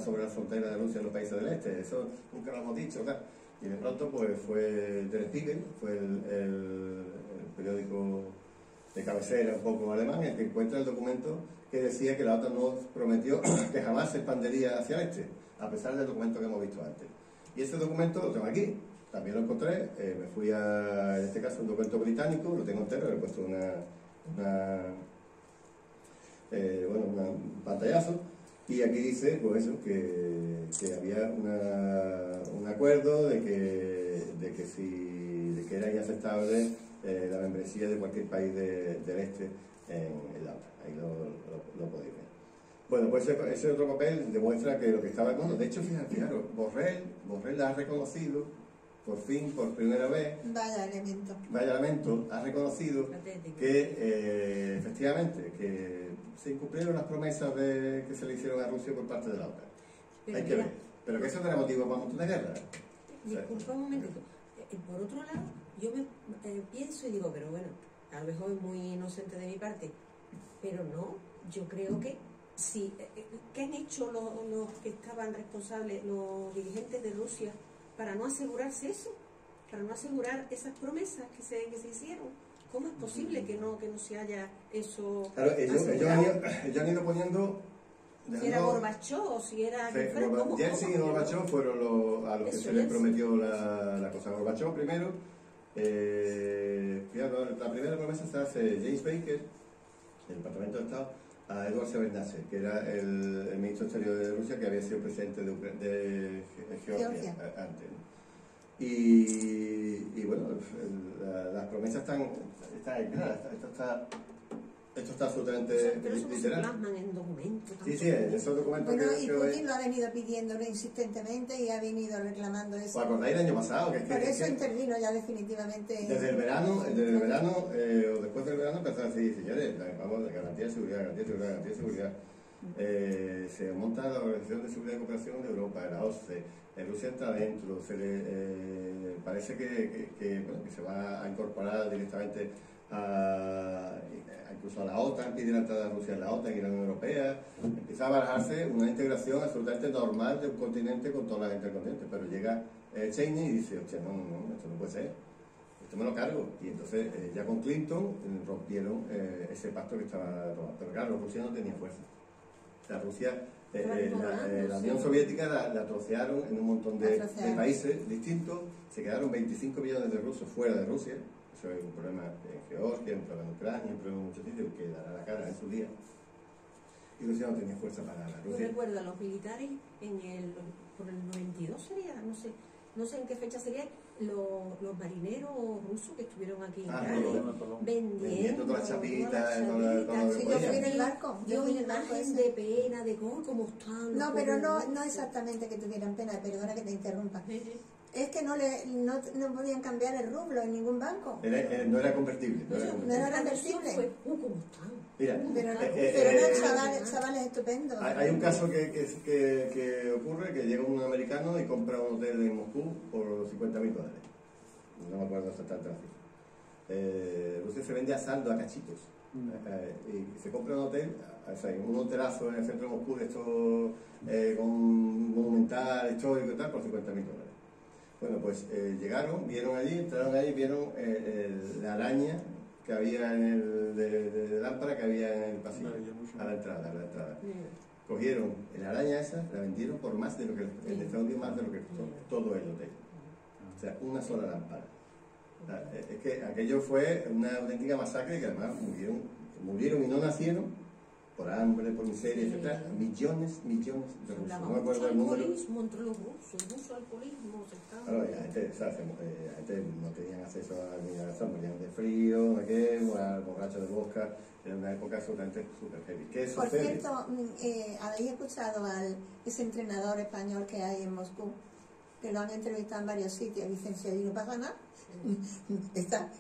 sobre la frontera de Rusia en los países del este, eso nunca lo hemos dicho, ¿verdad? Y de pronto pues fue Der Spiegel, fue el periódico de cabecera un poco alemán, el que encuentra el documento que decía que la OTAN nos prometió que jamás se expandiría hacia el este, a pesar del documento que hemos visto antes. Y ese documento lo tengo aquí. También lo encontré, me fui en este caso, un documento británico, lo tengo entero, le he puesto un pantallazo, y aquí dice, pues eso, que había un acuerdo de que era inaceptable la membresía de cualquier país del este en la OTAN. Ahí lo podéis ver. Bueno, pues ese otro papel demuestra que lo que estaba... Bueno, de hecho, fíjate, claro, Borrell la ha reconocido. Por fin, por primera vez, Vaya elemento, ha reconocido que efectivamente que se incumplieron las promesas que se le hicieron a Rusia por parte de la OTAN. Hay que ver. Pero que eso no era motivo para un montón de guerra. Disculpa un momentito. Por otro lado, yo me pienso y digo, pero bueno, a lo mejor es muy inocente de mi parte, pero no, yo creo que sí. ¿Qué han hecho los que estaban responsables, los dirigentes de Rusia, para no asegurarse eso, para no asegurar esas promesas que se hicieron? ¿Cómo es posible que no se haya eso? Claro, ellos han ido poniendo... Si era Gorbachov o si era... Yeltsin y Gorbachov fueron a los que se les prometió la cosa. Gorbachov primero, la primera promesa se hace James Baker, del Departamento de Estado, a Eduard Shevardnadze, que era el ministro exterior de Rusia, que había sido presidente de Georgia antes, ¿no? Y bueno, las promesas están ahí claras, esto está absolutamente pero eso literal. Se plasman en documentos. Sí, en esos documentos. Bueno, y Putin lo ha venido pidiéndolo insistentemente y ha venido reclamando eso. ¿Os acordáis el año pasado? Por eso intervino ya definitivamente. Desde el verano, o después del verano empezó a decir, señores, vamos, garantía de seguridad. Se monta la Organización de Seguridad y Cooperación de Europa, la OSCE, Rusia entra adentro, parece que se va a incorporar directamente incluso a la OTAN, pide la entrada de Rusia en la OTAN y la Unión Europea. Empieza a barajarse una integración absolutamente normal de un continente con todas las intercontinentes, pero llega Cheney y dice, hostia, no, esto no puede ser, esto me lo cargo. Y entonces ya con Clinton rompieron ese pacto que estaba tomado. Pero claro, Rusia no tenía fuerza. La Rusia, la Unión Soviética la trocearon en un montón de países distintos, se quedaron 25 millones de rusos fuera de Rusia. Eso es un problema en Georgia, un problema en Ucrania, un problema en muchos sitios que dará la cara en su día. y Rusia no tenía fuerza para nada. Yo recuerdo a los militares por el 92 sería, no sé en qué fecha sería, los marineros rusos que estuvieron aquí en Cádiz vendiendo todas las chapitas, sí, yo fui en el barco, yo vi imagen de pena, de cómo están. No, pero no exactamente que tuvieran pena, perdona que te interrumpa. Es que no podían cambiar el rublo en ningún banco. No era convertible. No era convertible. ¿Cómo están? Mira, pero eran chavales estupendos. Hay un caso que ocurre, que llega un americano y compra un hotel en Moscú por $50.000. No me acuerdo exactamente la cifra. Usted se vende a saldo, a cachitos. Y se compra un hotel, o sea, un hotelazo en el centro de Moscú, con un monumental, histórico y tal, por $50.000. Bueno, pues llegaron, vieron allí, entraron allí, vieron la araña que había de lámpara que había en el pasillo, a la entrada. Cogieron la araña esa, la vendieron por más de lo que, en Estados Unidos, más de lo que costó todo el hotel. O sea, una sola lámpara. Es que aquello fue una auténtica masacre, que además murieron y no nacieron por hambre, por miseria, etc. Millones de rusos. No me acuerdo del número. Entre los rusos, alcoholismo, claro, la gente no tenían acceso a la migración, morían de frío, borrachos de bosca. Era una época absolutamente súper heavy. ¿Qué sucede? Por cierto, ¿habéis escuchado ese entrenador español que hay en Moscú? Que lo han entrevistado en varios sitios. Dicen, si allí no pasa nada,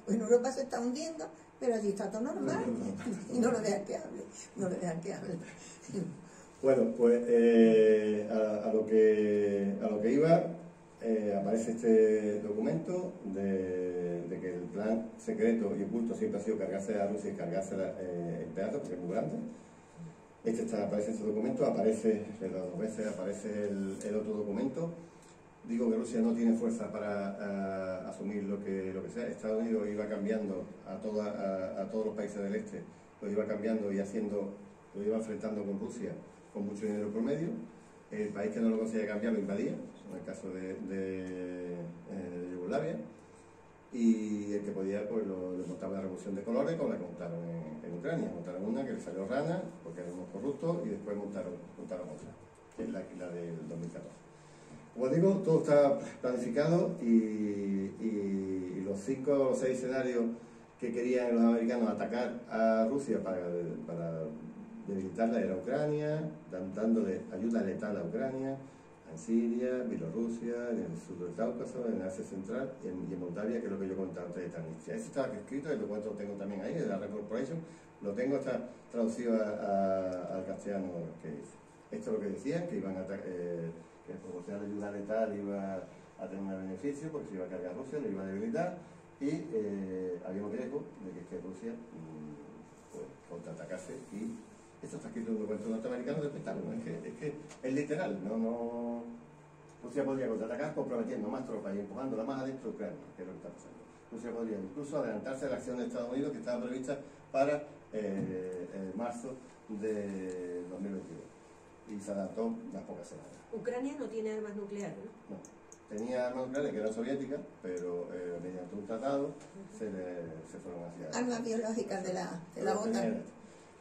en Europa se está hundiendo, pero allí está todo normal. Y no lo dejan que hable. Bueno, pues a lo que iba, aparece este documento de que el plan secreto y oculto siempre ha sido cargarse a Rusia y cargarse en pedazos, porque es muy grande. Aparece este documento, aparece dos veces, aparece el otro documento. Digo que Rusia no tiene fuerza para asumir lo que sea. Estados Unidos iba cambiando a todos los países del este, lo iba cambiando y lo iba enfrentando con Rusia con mucho dinero por medio. El país que no lo conseguía cambiar lo invadía, en el caso de Yugoslavia, y el que podía pues le montaba la revolución de colores, como la que montaron en Ucrania. Montaron una que le salió rana porque eran unos corruptos, y después montaron otra, que es la del 2014. Como digo, todo está planificado, y los 5 o 6 escenarios que querían los americanos atacar a Rusia para debilitarla era Ucrania, dándole ayuda letal a Ucrania, en Siria, Bielorrusia, en el sur del Cáucaso, en Asia Central y en Moldavia, que es lo que yo contaba antes de Transnistria. Eso está escrito, y lo tengo también ahí, de la Red Corporation, lo tengo, está traducido al castellano que dice. Esto es lo que decían, que iban a que proporcionar ayuda letal iba a tener un beneficio, porque se iba a cargar a Rusia, le iba a debilitar, y había un riesgo de que Rusia pues, contraatacase. Y esto está escrito en un documento norteamericano del Pentágono. Es que es literal, Rusia podría contraatacar comprometiendo más tropas y empujándola más adentro de Ucrania, que es lo que está pasando. Rusia podría incluso adelantarse a la acción de Estados Unidos, que estaba prevista para marzo de 2022. Y se adaptó unas pocas semanas. Ucrania no tiene armas nucleares, ¿no? No. Tenía armas nucleares que eran soviéticas, pero mediante un tratado se fueron hacia... Armas biológicas de la OTAN.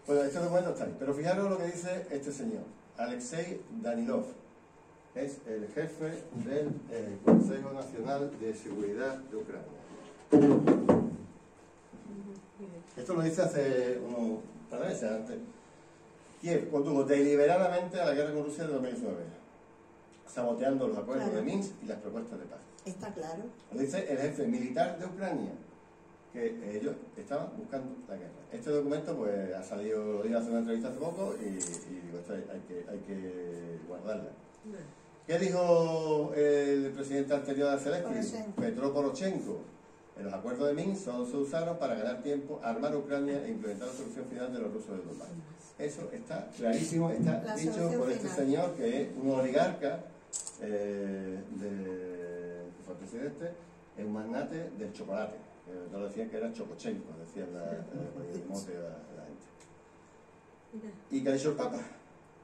Bueno, este documento está ahí. Pero fijaros lo que dice este señor, Alexei Danilov. Es el jefe del Consejo Nacional de Seguridad de Ucrania. Esto lo dice hace unos par de meses antes. Kiev condujo deliberadamente a la guerra con Rusia de 2019, saboteando los acuerdos de Minsk y las propuestas de paz. Está claro. Lo dice el jefe militar de Ucrania, que ellos estaban buscando la guerra. Este documento pues ha salido, lo dije hace una entrevista hace poco, y digo, esto hay que guardarla. ¿Qué dijo el presidente anterior de Zelensky? Petro Poroshenko. En los acuerdos de Minsk solo se usaron para ganar tiempo, armar Ucrania e implementar la solución final de los rusos del Donbass. Eso está clarísimo, está dicho por este señor, que es un oligarca, que fue presidente, es un magnate del chocolate. No decían que era Chocochenko, decían el mote de la gente. ¿Y qué ha dicho el Papa?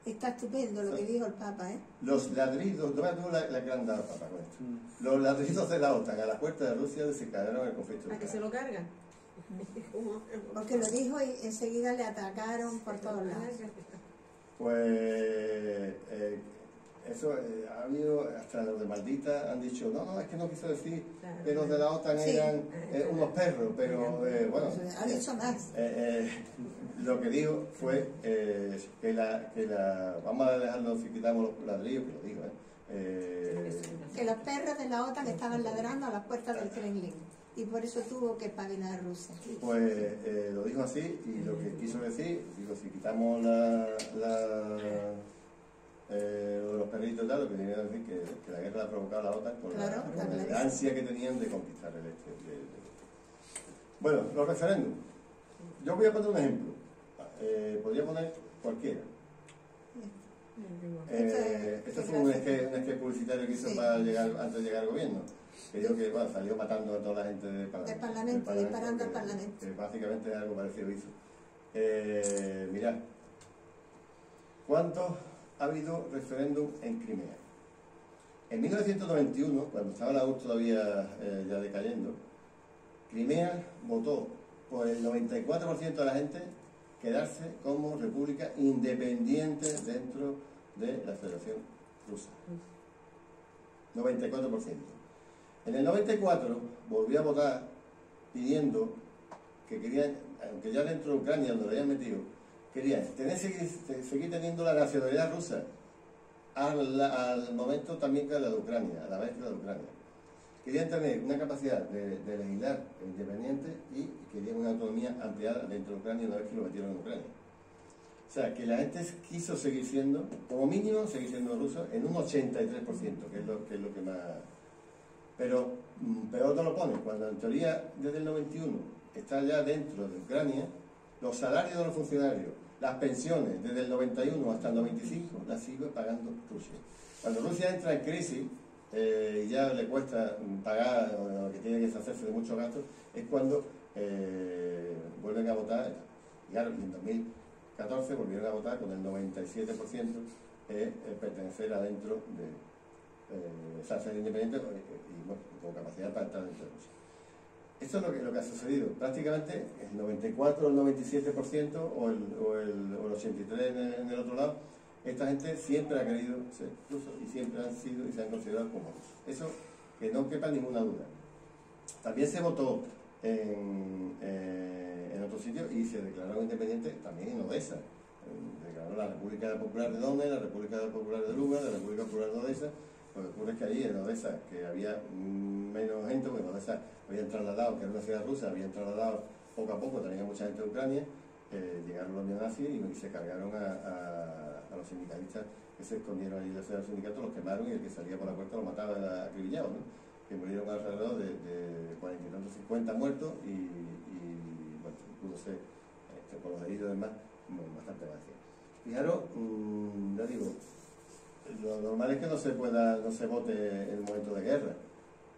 Está estupendo lo que dijo el Papa, ¿eh? Los ladrillos, no me acuerdo la que han dado el Papa con esto. Los ladrillos de la OTAN a la puerta de Rusia desencadenaron el conflicto. ¿A que se lo cargan? Porque lo dijo y enseguida le atacaron por todos lados. Pues eso ha habido, hasta los de Maldita han dicho, no, es que no quiso decir que los de la OTAN Sí. eran unos perros, pero bueno, Ha dicho más. lo que dijo fue que vamos a dejarlo si quitamos los ladrillos, que lo digo, Que los perros de la OTAN estaban ladrando a las puertas del Kremlin y por eso tuvo que pavinar a Rusia. pues lo dijo así, y lo que quiso decir, digo, si quitamos lo de los perritos y tal, lo que tenía que decir que la guerra la ha provocado la OTAN con Claro, está la clarísimo. ansia que tenían de conquistar el este. Bueno, los referéndums. Yo voy a poner un ejemplo. Podría poner cualquiera. Esto fue un esquema publicitario que hizo Sí. para llegar, antes de llegar al gobierno. Que dijo que bueno, salió matando a toda la gente del Parlamento. Disparando al Parlamento. Que básicamente algo parecido hizo. Mirad, ¿cuántos ha habido referéndum en Crimea? En 1991, cuando estaba la URSS todavía ya decayendo, Crimea votó por el 94% de la gente quedarse como república independiente dentro de la Federación Rusa. 94%. En el 94 volvió a votar pidiendo que querían, aunque ya dentro de Ucrania, donde lo habían metido, querían seguir teniendo la nacionalidad rusa al momento también que la de Ucrania, a la vez que la de Ucrania. Querían tener una capacidad de legislar independiente y querían una autonomía ampliada dentro de Ucrania una vez que lo metieron en Ucrania. O sea, que la gente quiso seguir siendo, como mínimo, seguir siendo ruso en un 83%, que es lo que más... Pero peor no lo pone, cuando en teoría desde el 91 está ya dentro de Ucrania, los salarios de los funcionarios, las pensiones desde el 91 hasta el 95 las sigue pagando Rusia. Cuando Rusia entra en crisis y ya le cuesta pagar o que tiene que deshacerse de muchos gastos, es cuando vuelven a votar. Y claro, en 2014 volvieron a votar con el 97% pertenecer adentro de o sea, ser independiente y bueno, con capacidad para estar dentro de Rusia. Esto es lo que ha sucedido. Prácticamente el 94 o el 97% o el 83% en el otro lado, esta gente siempre ha querido ser rusos y siempre han sido y se han considerado como rusos. Eso que no quepa ninguna duda. También se votó en otros sitios y se declararon independientes también en Odessa. Declaró la República Popular de Donetsk, la República Popular de Lugansk, la República Popular de Odessa. Lo que ocurre es que allí en Odessa, que había menos gente, porque en Odessa habían trasladado, que era una ciudad rusa, habían trasladado poco a poco, tenía mucha gente de Ucrania, llegaron los neonazis y se cargaron a los sindicalistas que se escondieron allí en la ciudad del sindicato, los quemaron y el que salía por la puerta lo mataba, era acribillado, ¿no? Que murieron alrededor de 40 y tantos, 50 muertos y bueno, pudo ser, por los heridos y demás, bastante más. Fijaros, ya digo, lo normal es que no se vote en el momento de guerra,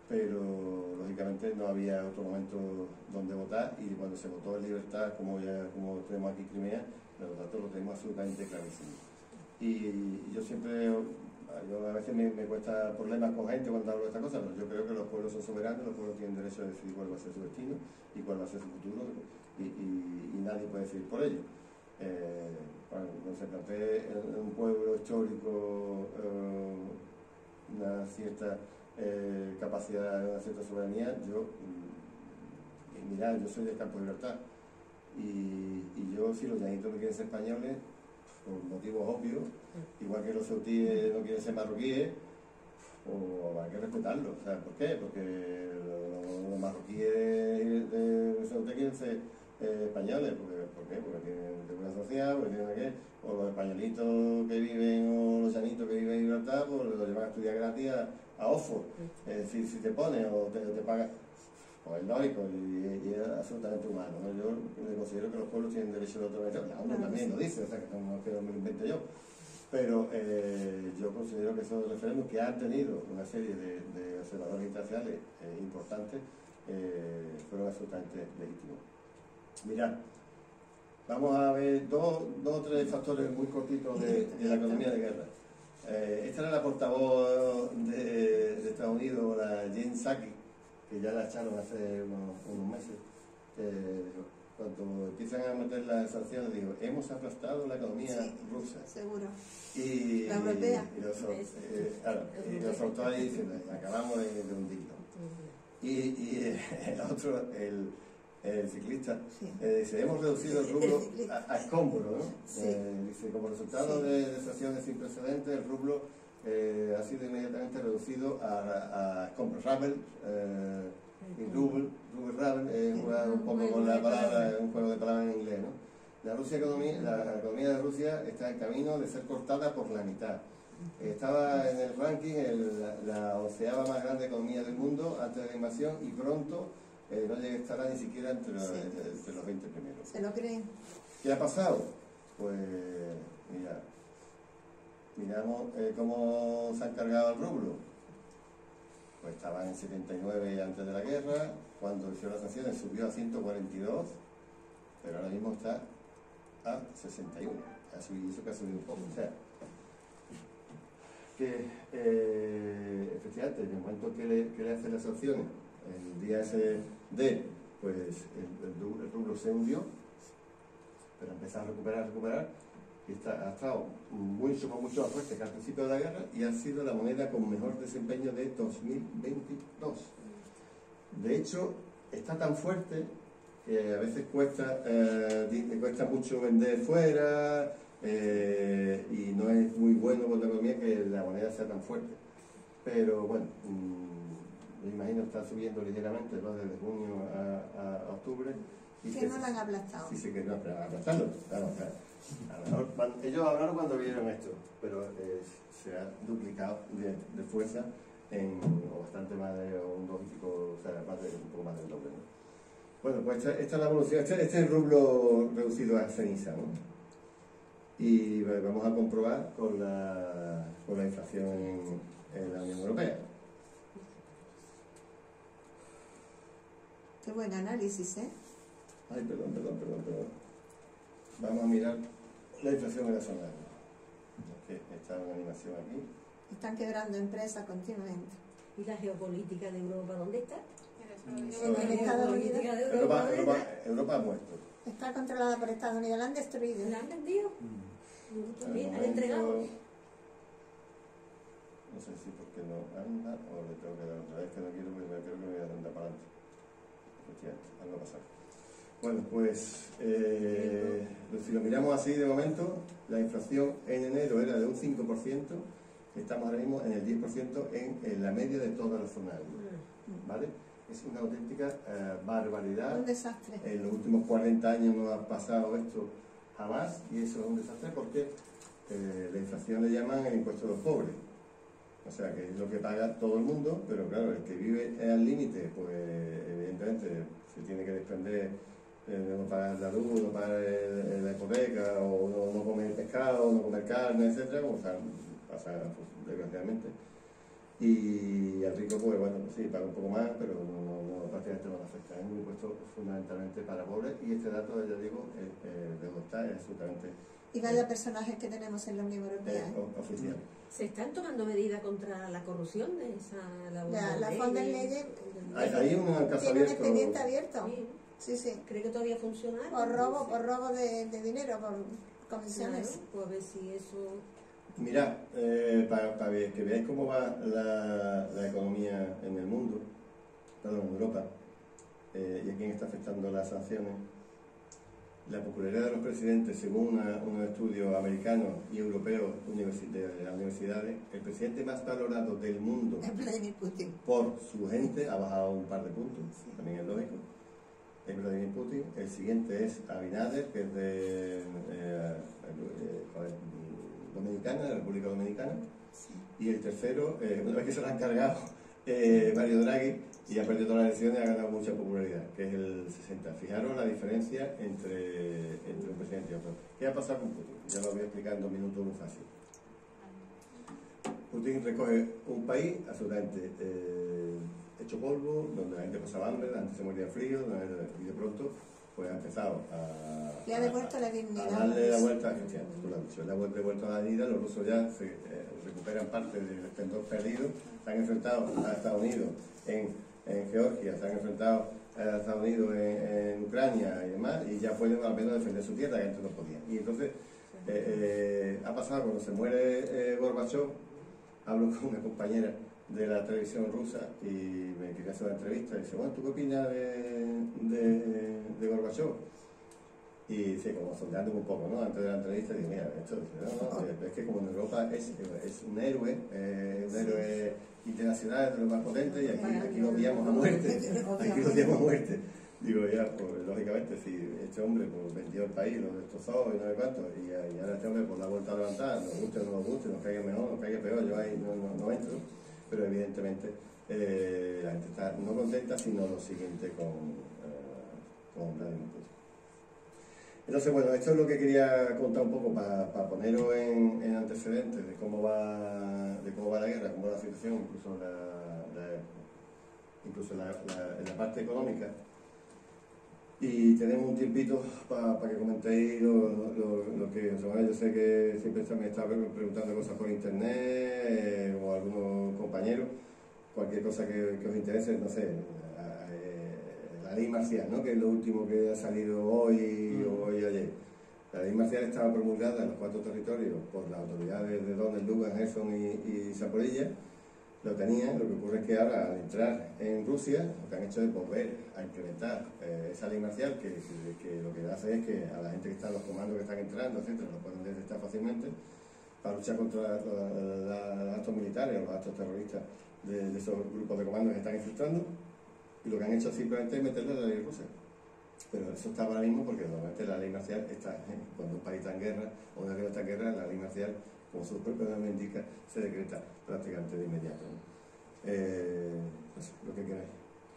pero lógicamente no había otro momento donde votar y cuando se votó en libertad, como tenemos aquí Crimea, los datos los tenemos absolutamente clarísimos. Y yo siempre, a veces me cuesta problemas con gente cuando hablo de estas cosas, pero yo creo que los pueblos son soberanos, los pueblos tienen derecho a decidir cuál va a ser su destino y cuál va a ser su futuro y nadie puede decidir por ello. Cuando se plantea en un pueblo histórico una cierta capacidad, una cierta soberanía, mirad, yo soy del Campo de Libertad y yo, si los llanitos no quieren ser españoles, por motivos obvios, igual que los ceutíes no quieren ser marroquíes, o hay que respetarlo. O sea, ¿por qué? Porque los marroquíes de Ceuta quieren ser españoles. ¿Por qué? Porque tienen seguridad social, porque tienen qué, o los españolitos que viven, o los llanitos que viven en libertad, pues los llevan a estudiar gratis a Oxford. Si te pones o te pagan, pues es lógico y es absolutamente humano, ¿no? Yo considero que los pueblos tienen derecho de autodeterminación, la ONU también lo dice, o sea, que no es que me lo invente yo. Pero yo considero que esos referéndums que han tenido una serie de observadores internacionales importantes fueron absolutamente legítimos. Mirad, vamos a ver dos o tres factores muy cortitos de la economía de guerra. Esta era la portavoz de Estados Unidos, la Jen Psaki, que ya la echaron hace unos meses. cuando empiezan a meter las sanciones, digo, hemos aplastado la economía rusa. Seguro. Y la europea. Y los autores dicen, acabamos de hundirlo. Y el otro, el ciclista, dice, hemos reducido el rublo a escombro, ¿no? Dice, como resultado de sanciones sin precedentes, el rublo ha sido inmediatamente reducido a escombro. Rubel, Rubel, un poco con la palabra, un juego de palabras en inglés, ¿no? La economía de Rusia está en camino de ser cortada por la mitad. Estaba en el ranking la 11ª más grande economía del mundo antes de la invasión y pronto no estará ni siquiera entre los 20 primeros. ¿Se lo creen? ¿Qué ha pasado? Pues miramos cómo se ha encargado el rublo. Pues estaba en 79 antes de la guerra, cuando hicieron las sanciones subió a 142, pero ahora mismo está a 61, eso que ha subido un poco. O sea, que efectivamente, en el momento que le hacen las sanciones, el día ese pues el rublo se hundió, pero empezó a recuperar, y ha estado mucho más fuerte que al principio de la guerra, y ha sido la moneda con mejor desempeño de 2022. De hecho, está tan fuerte que a veces cuesta mucho vender fuera, y no es muy bueno por la economía que la moneda sea tan fuerte. Pero bueno, me imagino está subiendo ligeramente, ¿no? Desde junio a octubre. Y que no la han aplastado. Sí, que no, pero aplastarlo. Claro, o sea, a lo mejor, ellos hablaron cuando vieron esto, pero se ha duplicado de fuerza o bastante más de un 2 y pico, o sea, un poco más del doble, ¿no? Bueno, pues esta es la evolución. Este es el rublo reducido a ceniza, ¿no? Y vamos a comprobar con la inflación en la Unión Europea. Qué buen análisis, ¿eh? Ay, perdón. Vamos a mirar la inflación en la zona euro. Está una animación aquí. Están quebrando empresas continuamente. ¿Y la geopolítica de Europa dónde está? En Estados Unidos. Europa ha muerto. Está controlada por Estados Unidos. La han destruido. ¿La han vendido? También han entregado. No sé si porque no anda o le tengo que dar otra vez, que no quiero, porque creo que me voy a dar para adelante. Efectivamente, algo va a pasar. Bueno, pues si lo miramos así de momento, la inflación en enero era de un 5%, estamos ahora mismo en el 10% en la media de toda la zona euro, ¿vale? Es una auténtica barbaridad. Un desastre. En los últimos 40 años no ha pasado esto jamás, y eso es un desastre porque la inflación le llaman el impuesto de los pobres. O sea, que es lo que paga todo el mundo, pero claro, el que vive al límite, pues evidentemente se tiene que desprender de no pagar la luz, no pagar la hipoteca, o no comer pescado, no comer carne, etcétera, como pasa desgraciadamente. Y al rico, pues bueno, sí, paga un poco más, pero prácticamente no le afecta. Es un impuesto fundamentalmente para pobres, y este dato, ya digo, de donde está, es absolutamente... Y vaya personajes que tenemos en la Unión Europea. Oficial. ¿Se están tomando medidas contra la corrupción de esa la von der Leyen Hay un caso tiene un abierto. expediente abierto. Sí. ¿Cree que todavía funciona? Por robo de dinero, por comisiones. Claro, pues a ver si eso... Mirad, para que veáis cómo va la economía en el mundo, perdón, en Europa, y a quién está afectando las sanciones. La popularidad de los presidentes, según un estudio americano y europeo de las universidades, el presidente más valorado del mundo Vladimir Putin. por su gente ha bajado un par de puntos, también es lógico. Es Vladimir Putin. El siguiente es Abinader, que es de Dominicana, de la República Dominicana. Y el tercero, una vez que se lo han cargado, Mario Draghi, y ha perdido todas las elecciones y ha ganado mucha popularidad, que es el 60. Fijaros la diferencia entre un presidente y otro. ¿Qué ha pasado con Putin? Ya lo voy a explicar en 2 minutos muy fácil. Putin recoge un país absolutamente hecho polvo, donde la gente pasaba hambre, la gente se moría de frío, y de pronto pues ha empezado Le ha devuelto la dignidad. a darle la vuelta, tú lo has dicho, le ha devuelto la dignidad. Los rusos ya recuperan parte del esplendor perdido, se han enfrentado a Estados Unidos en Georgia, se han enfrentado a Estados Unidos en Ucrania y demás, y ya pueden al menos defender su tierra, que antes no podían. Y entonces ha pasado cuando se muere Gorbachev, hablo con una compañera de la televisión rusa y me quería hacer una entrevista y dice, bueno, ¿tú qué opinas de Gorbachev? Y dice, como sondeando un poco, ¿no? Antes de la entrevista, digo, mira, esto, es que como en Europa es un héroe internacional, de los más potentes, y aquí lo odiamos a muerte, aquí lo odiamos a muerte. Digo, ya, pues lógicamente, si este hombre pues, vendió el país, lo destrozó y no sé cuánto, y ahora este hombre pues la ha vuelto a levantar, nos guste o no nos guste, nos caiga mejor, nos caiga peor, yo ahí no entro, pero evidentemente la gente está no contenta, sino lo siguiente con Vladimir Putin. Entonces, bueno, esto es lo que quería contar un poco para poneros en antecedentes de cómo va la guerra, cómo va la situación, incluso en la parte económica. Y tenemos un tiempito para que comentéis lo que os va. Yo sé que siempre me está preguntando cosas por internet o algunos compañeros, cualquier cosa que os interese, no sé, la ley marcial, ¿no? Que es lo último que ha salido hoy o hoy ayer. La ley marcial estaba promulgada en los 4 territorios por las autoridades de Donetsk, Lugansk, Gerson y Zaporilla. Lo tenían, lo que ocurre es que ahora al entrar en Rusia lo que han hecho es volver a implementar esa ley marcial que lo que hace es que a la gente que está, los comandos que están entrando, etcétera, lo pueden detectar fácilmente para luchar contra los actos militares o los actos terroristas de esos grupos de comandos que están infiltrando, y lo que han hecho simplemente es meterle la ley rusa. Pero eso está ahora mismo porque normalmente la ley marcial está, cuando un país está en guerra o una guerra está en guerra, la ley marcial, como su propio nombre indica, se decreta prácticamente de inmediato, ¿no? Pues, lo que queráis.